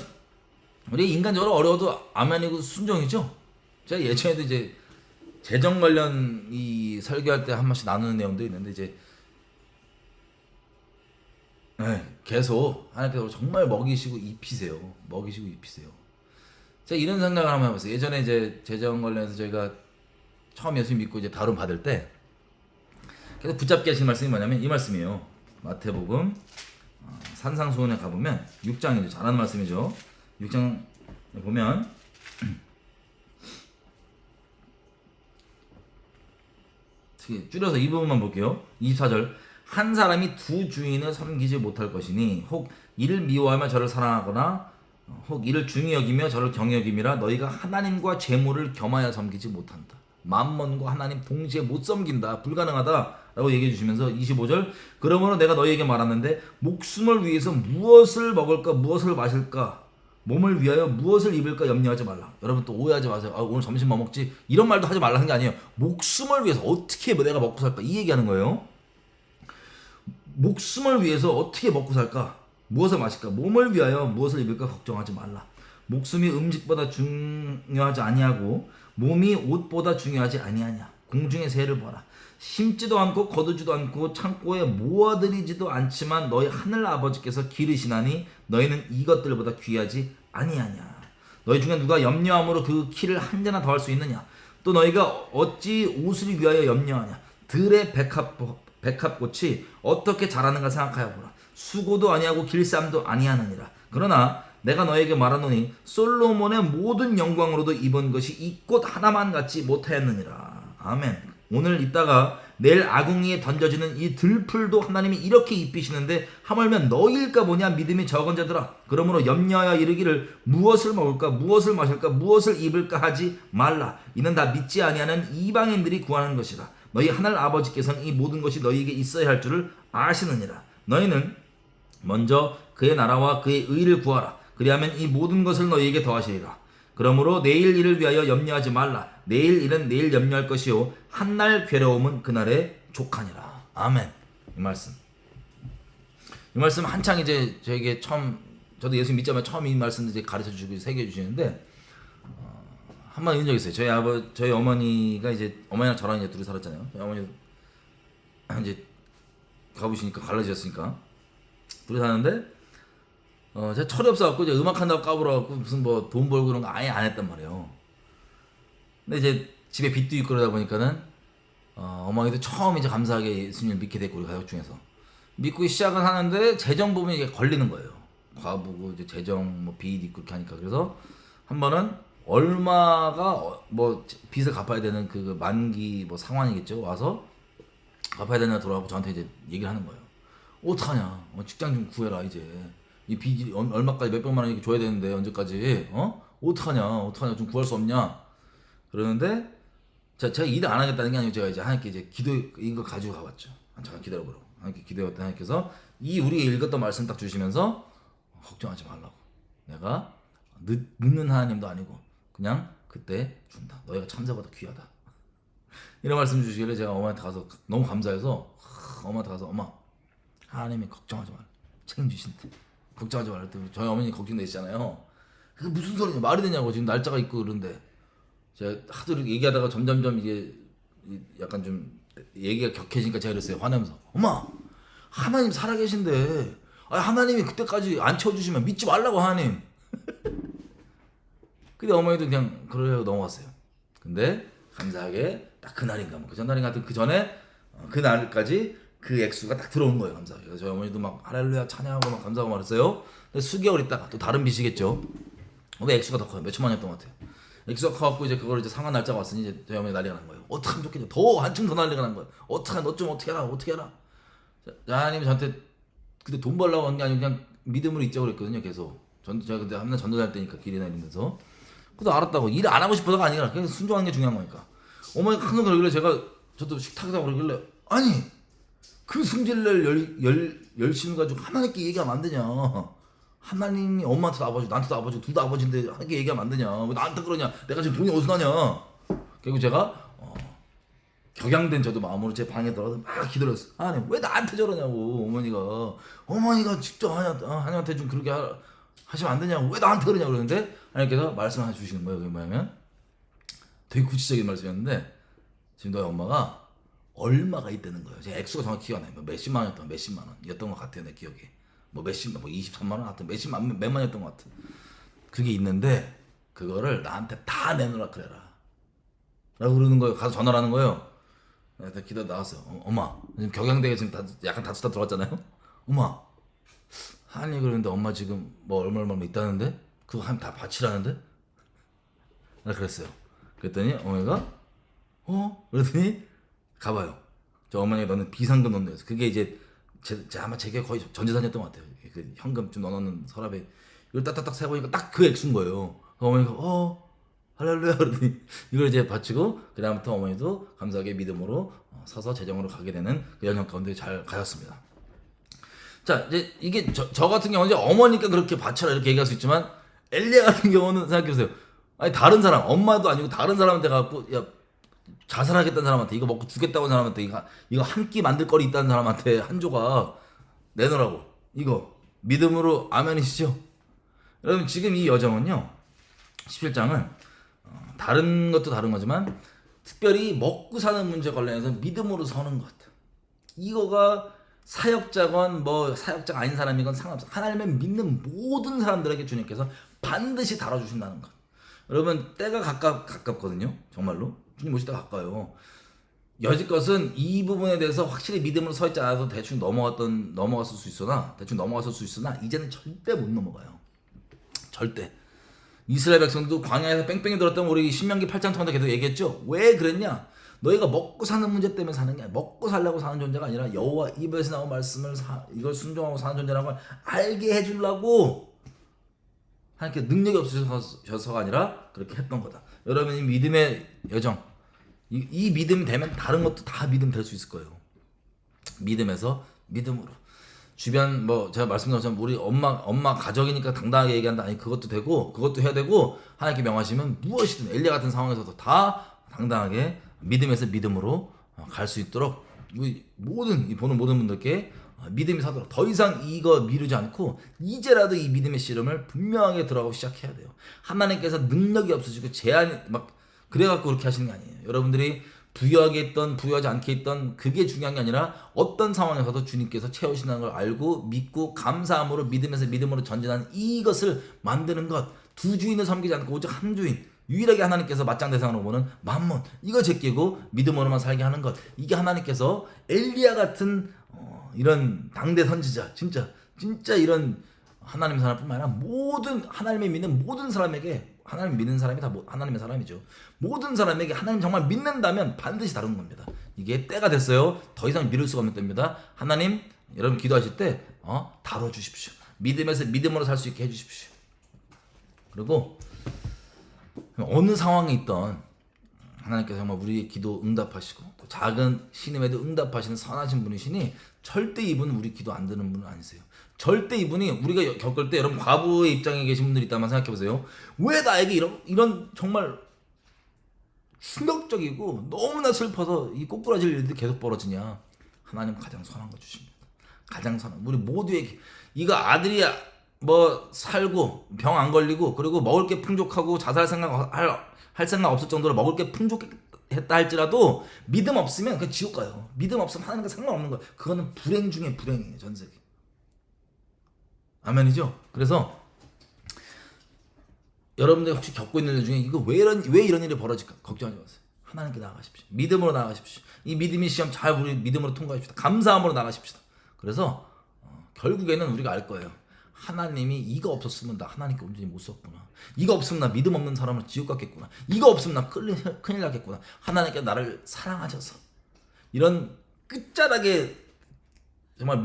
S1: 우리 인간적으로 어려워도 아멘이고 순종이죠. 제가 예전에도 이제 재정 관련 이 설교할 때 한 번씩 나누는 내용도 있는데 이제 계속 하나님께서 정말 먹이시고 입히세요. 제가 이런 생각을 한번 해봤어요. 예전에 이제 재정 관련해서 저희가 처음 예수 믿고 이제 다룬 받을 때 계속 붙잡게 하신 말씀이 뭐냐면 이 말씀이에요. 마태복음 산상수훈에 가보면 6장이죠. 잘하는 말씀이죠. 6장 보면 줄여서 이 부분만 볼게요. 24절 한 사람이 두 주인을 섬기지 못할 것이니 혹 이를 미워하며 저를 사랑하거나 혹 이를 중히 여기며 저를 경히 여김이라 너희가 하나님과 재물을 겸하여 섬기지 못한다. 맘몬과 하나님 동시에 못 섬긴다. 불가능하다 라고 얘기해 주시면서 25절 그러므로 내가 너희에게 말하는데 목숨을 위해서 무엇을 먹을까 무엇을 마실까 몸을 위하여 무엇을 입을까 염려하지 말라. 여러분 또 오해하지 마세요. 오늘 점심 뭐 먹지? 이런 말도 하지 말라는 게 아니에요. 목숨을 위해서 어떻게 내가 먹고 살까 이 얘기하는 거예요. 목숨을 위해서 어떻게 먹고 살까? 무엇을 마실까? 몸을 위하여 무엇을 입을까 걱정하지 말라. 목숨이 음식보다 중요하지 아니하고 몸이 옷보다 중요하지 아니하냐. 공중의 새를 보라. 심지도 않고 거두지도 않고 창고에 모아들이지도 않지만 너희 하늘 아버지께서 기르시나니 너희는 이것들보다 귀하지 아니하냐. 너희 중에 누가 염려함으로 그 키를 한 자나 더할 수 있느냐. 또 너희가 어찌 옷을 위하여 염려하냐. 들의 백합꽃이 어떻게 자라는가 생각하여 보라. 수고도 아니하고 길쌈도 아니하느니라. 그러나 내가 너에게 말하노니 솔로몬의 모든 영광으로도 입은 것이 이 꽃 하나만 같지 못하였느니라. 아멘. 오늘 있다가 내일 아궁이에 던져지는 이 들풀도 하나님이 이렇게 입히시는데 하물며 너희일까 보냐 믿음이 적은 자들아. 그러므로 염려하여 이르기를 무엇을 먹을까 무엇을 마실까 무엇을 입을까 하지 말라. 이는 다 믿지 아니하는 이방인들이 구하는 것이라. 너희 하늘 아버지께서는 이 모든 것이 너희에게 있어야 할 줄을 아시느니라. 너희는 먼저 그의 나라와 그의 의를 구하라. 그리하면 이 모든 것을 너희에게 더하시리라. 그러므로 내일 일을 위하여 염려하지 말라. 내일 일은 내일 염려할 것이요 한날 괴로움은 그날에 족하니라. 아멘. 이 말씀 한창 이제 저에게 처음 저도 예수 믿자마자 처음 이 말씀 이제 가르쳐 주시고 새겨 주시는데 한 번 이런 적 있어요. 저희 어머니가 이제 어머니랑 저랑 이제 둘이 살았잖아요. 저희 어머니 이제 가보시니까 갈라지셨으니까 둘이 사는데 제가 철이 없어갖고 이제 음악 한다고 까불어갖고 무슨 돈 벌고 그런 거 아예 안 했단 말이에요. 근데 이제 집에 빚도 있고 그러다 보니까는 어머니도 처음 이제 감사하게 예수님을 믿게 됐고 우리 가족 중에서 믿고 시작은 하는데 재정 부분이 이게 걸리는 거예요. 과부고 이제 재정 뭐 빚 있고 이렇게 하니까 그래서 한 번은 얼마가 뭐 빚을 갚아야 되는 그 만기 뭐 상환이겠죠. 와서 갚아야 되나 돌아가고 저한테 이제 얘기를 하는 거예요. 어떡하냐? 직장 좀 구해라 이제. 이 빚이 얼마까지 몇백만 원 이렇게 줘야 되는데 언제까지? 어떡하냐 좀 구할 수 없냐? 그러는데 제가 일을 안 하겠다는 게 아니고 제가 이제 하나님께 이제 기도인 거 가지고 가봤죠. 잠깐 기다려보라고. 하나님께 기도했더니 하나님께서 이 우리가 읽었던 말씀 딱 주시면서 걱정하지 말라고. 내가 늦는 하나님도 아니고 그냥 그때 준다. 너희가 참새보다 귀하다. 이런 말씀 주시길래 제가 어머니한테 가서 너무 감사해서 엄마한테 가서 엄마 하나님이 걱정하지 말라. 책임지신대. 걱정하지 말라. 저희 어머니 걱정되시잖아요. 그게 무슨 소리냐 말이 되냐고 지금 날짜가 있고 그런데 제가 하도 이렇게 얘기하다가 점점점 이게 약간 좀 얘기가 격해지니까 제가 그랬어요. 화내면서 엄마 하나님 살아계신데 하나님이 그때까지 안 채워주시면 믿지 말라고 하나님. 근데 어머니도 그냥 그러려고 넘어갔어요. 근데 감사하게 딱 그날인가 뭐 그 전날인가 하여튼 그 전에 그날까지 그 액수가 딱 들어온 거예요. 감사하게. 그래서 저희 어머니도 막 할렐루야 찬양하고 막 감사하고 말했어요. 근데 수개월 있다가 또 다른 빚이겠죠. 근데 액수가 더 커요. 몇천만 원이었던 것 같아요. 액수가 커갖고 이제 그걸 이제 상환 날짜가 왔으니 이제 저희 어머니 난리가 난 거예요. 어떡하면 좋겠냐. 더 한층 더 난리가 난 거예요. 어떡하냐 너 좀 어떻게 해라 어떻게 해라. 하나님이 저한테 그때 돈 벌려고 한 게 아니고 그냥 믿음으로 있자고 그랬거든요. 계속 제가 그때 한날 전도할 때니까 길에 다니면서 그래도 알았다고. 일 안 하고 싶어서가 아니라 그냥 순종하는 게 중요한 거니까. 어머니가 항상 그러길래 제가 저도 식탁에다 그러길래 아니 그 승질낼 열심을 가지고 하나님께 얘기하면 안 되냐. 하나님이 엄마한테도 아버지 나한테도 아버지 둘 다 아버지인데 하나님께 얘기하면 안 되냐. 왜 나한테 그러냐. 내가 지금 돈이 어디서 나냐. 결국 제가 격양된 저도 마음으로 제 방에 들어가서 막 기도했어요. 하나님 왜 나한테 저러냐고. 어머니가 직접 하나님한테 좀 그렇게 하시면 안 되냐고. 왜 나한테 그러냐고 그러는데 하나님께서 말씀 하나 주시는 거예요. 그게 뭐냐면 되게 구체적인 말씀이었는데 지금 너희 엄마가 얼마가 있다는 거예요. 제가 액수가 정확히 기억 안 나요. 몇십만 원이었던 몇십만 원이었던 것 같아요. 내 기억에. 뭐 23만 원 하여튼 몇만이었던 것 같아. 그게 있는데 그거를 나한테 다 내놓으라 그래라. 라고 그러는 거예요. 가서 전화를 하는 거예요. 내가 기다 나왔어요. 엄마 지금 격양대가 지금 약간 다투다 들어왔잖아요. 엄마 하니 그러는데 엄마 지금 뭐 얼마 있다는데 그거 하면 다 바치라는데? 나 그랬어요. 그랬더니 어머니가 그랬더니 가봐요. 저 어머니가 너는 비상금 넣는다. 그게 이제 아마 제게 거의 전재산이었던 것 같아요. 그 현금 좀 넣어놓는 서랍에 이걸 딱딱딱 세보니까 딱 그 액수인 거예요. 어머니가 할렐루야 그러더니 이걸 이제 바치고 그 다음부터 어머니도 감사하게 믿음으로 서서 재정으로 가게 되는 그 연형 가운데 잘 가셨습니다. 자 이제 이게 저 같은 경우는 이제 어머니까 그렇게 바쳐라 이렇게 얘기할 수 있지만 엘리야 같은 경우는 생각해보세요. 아니 다른 사람 엄마도 아니고 다른 사람한테 가갖고 야 자살하겠다는 사람한테 이거 먹고 죽겠다고 하는 사람한테 이거 한 끼 만들 거리 있다는 사람한테 한 조각 내놓으라고. 이거 믿음으로 아멘이시죠? 여러분 지금 이 여정은요 17장은 다른 것도 다른 거지만 특별히 먹고 사는 문제 관련해서 믿음으로 서는 것. 이거가 사역자건 뭐 사역자가 아닌 사람이건 상관없어. 하나님을 믿는 모든 사람들에게 주님께서 반드시 다뤄주신다는 것. 여러분 때가 가깝거든요. 정말로 주님 오실 때가 가까워요. 여지껏은 이 부분에 대해서 확실히 믿음으로 서 있지 않아서 대충 넘어갔을 수 있으나 이제는 절대 못 넘어가요. 절대. 이스라엘 백성도 광야에서 뺑뺑이 들었던 우리 신명기 8장 통해서 계속 얘기했죠. 왜 그랬냐? 너희가 먹고 사는 문제 때문에 사는 게 아니라 먹고 살려고 사는 존재가 아니라 여호와 입에서 나온 말씀을 이걸 순종하고 사는 존재라는 걸 알게 해주려고 하나님께 능력이 없으셔서가 아니라 그렇게 했던 거다. 여러분 이 믿음의 여정 이 믿음이 되면 다른 것도 다 믿음 될 수 있을 거예요. 믿음에서 믿음으로 주변 뭐 제가 말씀드렸지만 우리 엄마 가족이니까 당당하게 얘기한다. 아니 그것도 되고 그것도 해야 되고 하나님께 명하시면 무엇이든 엘리야 같은 상황에서도 다 당당하게 믿음에서 믿음으로 갈 수 있도록 보는 모든 분들께 믿음이 사도록 더 이상 이거 미루지 않고 이제라도 이 믿음의 씨름을 분명하게 들어가고 시작해야 돼요. 하나님께서 능력이 없으시고 제한이 막 그래갖고 그렇게 하시는 게 아니에요. 여러분들이 부유하게 있던 부유하지 않게 있던 그게 중요한 게 아니라 어떤 상황에서도 주님께서 채우신다는 걸 알고 믿고 감사함으로 믿음에서 믿음으로 전진하는 이것을 만드는 것. 두 주인을 섬기지 않고 오직 한 주인 유일하게 하나님께서 맞짱 대상으로 보는 만몬, 이거 제끼고 믿음으로만 살게 하는 것, 이게 하나님께서 엘리야 같은 이런 당대 선지자, 진짜 이런 하나님 사람뿐만 아니라 모든 하나님을 믿는 모든 사람에게, 하나님 믿는 사람이 다 하나님의 사람이죠. 모든 사람에게 하나님 정말 믿는다면 반드시 다루는 겁니다. 이게 때가 됐어요. 더 이상 미룰 수가 없는 때입니다. 하나님, 여러분 기도하실 때 다뤄주십시오. 믿음에서 믿음으로 살 수 있게 해주십시오. 그리고 어느 상황에 있던 하나님께서 정말 우리의 기도 응답하시고 또 작은 신임에도 응답하시는 선하신 분이시니 절대 이분은 우리 기도 안 듣는 분은 아니세요. 절대 이분이 우리가 겪을 때, 여러분 과부의 입장에 계신 분들이 있다면 생각해 보세요. 왜 나에게 이런 정말 충격적이고 너무나 슬퍼서 이 꼬꾸라질 일들이 계속 벌어지냐. 하나님 가장 선한 거 주십니다. 가장 선한, 우리 모두에게. 이거 아들이 뭐 살고 병 안 걸리고 그리고 먹을 게 풍족하고 자살 할 생각 없을 정도로 먹을 게 풍족했다 할지라도 믿음 없으면 그냥 지옥 가요. 믿음 없으면 하나님과 상관없는 거예요. 그거는 불행 중에 불행이에요. 전 세계. 아멘이죠? 그래서 여러분들 혹시 겪고 있는 일 중에 이거 왜 이런 일이 벌어질까 걱정하지 마세요. 하나님께 나아가십시오. 믿음으로 나아가십시오. 이 믿음의 시험 잘 우리 믿음으로 통과합시다. 감사함으로 나가십시다. 그래서 결국에는 우리가 알 거예요. 하나님이 이거 없었으면 나 하나님께 온전히 못 썼구나. 이거 없으면 나 믿음 없는 사람을 지옥 갔겠구나. 이거 없으면 나 큰일 나겠구나. 하나님께 나를 사랑하셔서 이런 끝자락에 정말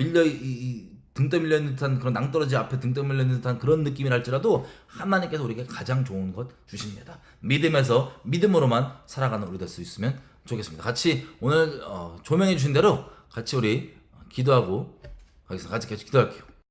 S1: 등 떠밀려 있는 듯한 그런 낭떠러지 앞에 등 떠밀려 있는 듯한 그런 느낌이랄지라도 하나님께서 우리에게 가장 좋은 것 주십니다. 믿음에서 믿음으로만 살아가는 우리 될 수 있으면 좋겠습니다. 같이 오늘 조명해 주신 대로 같이 우리 기도하고 같이 기도할게요.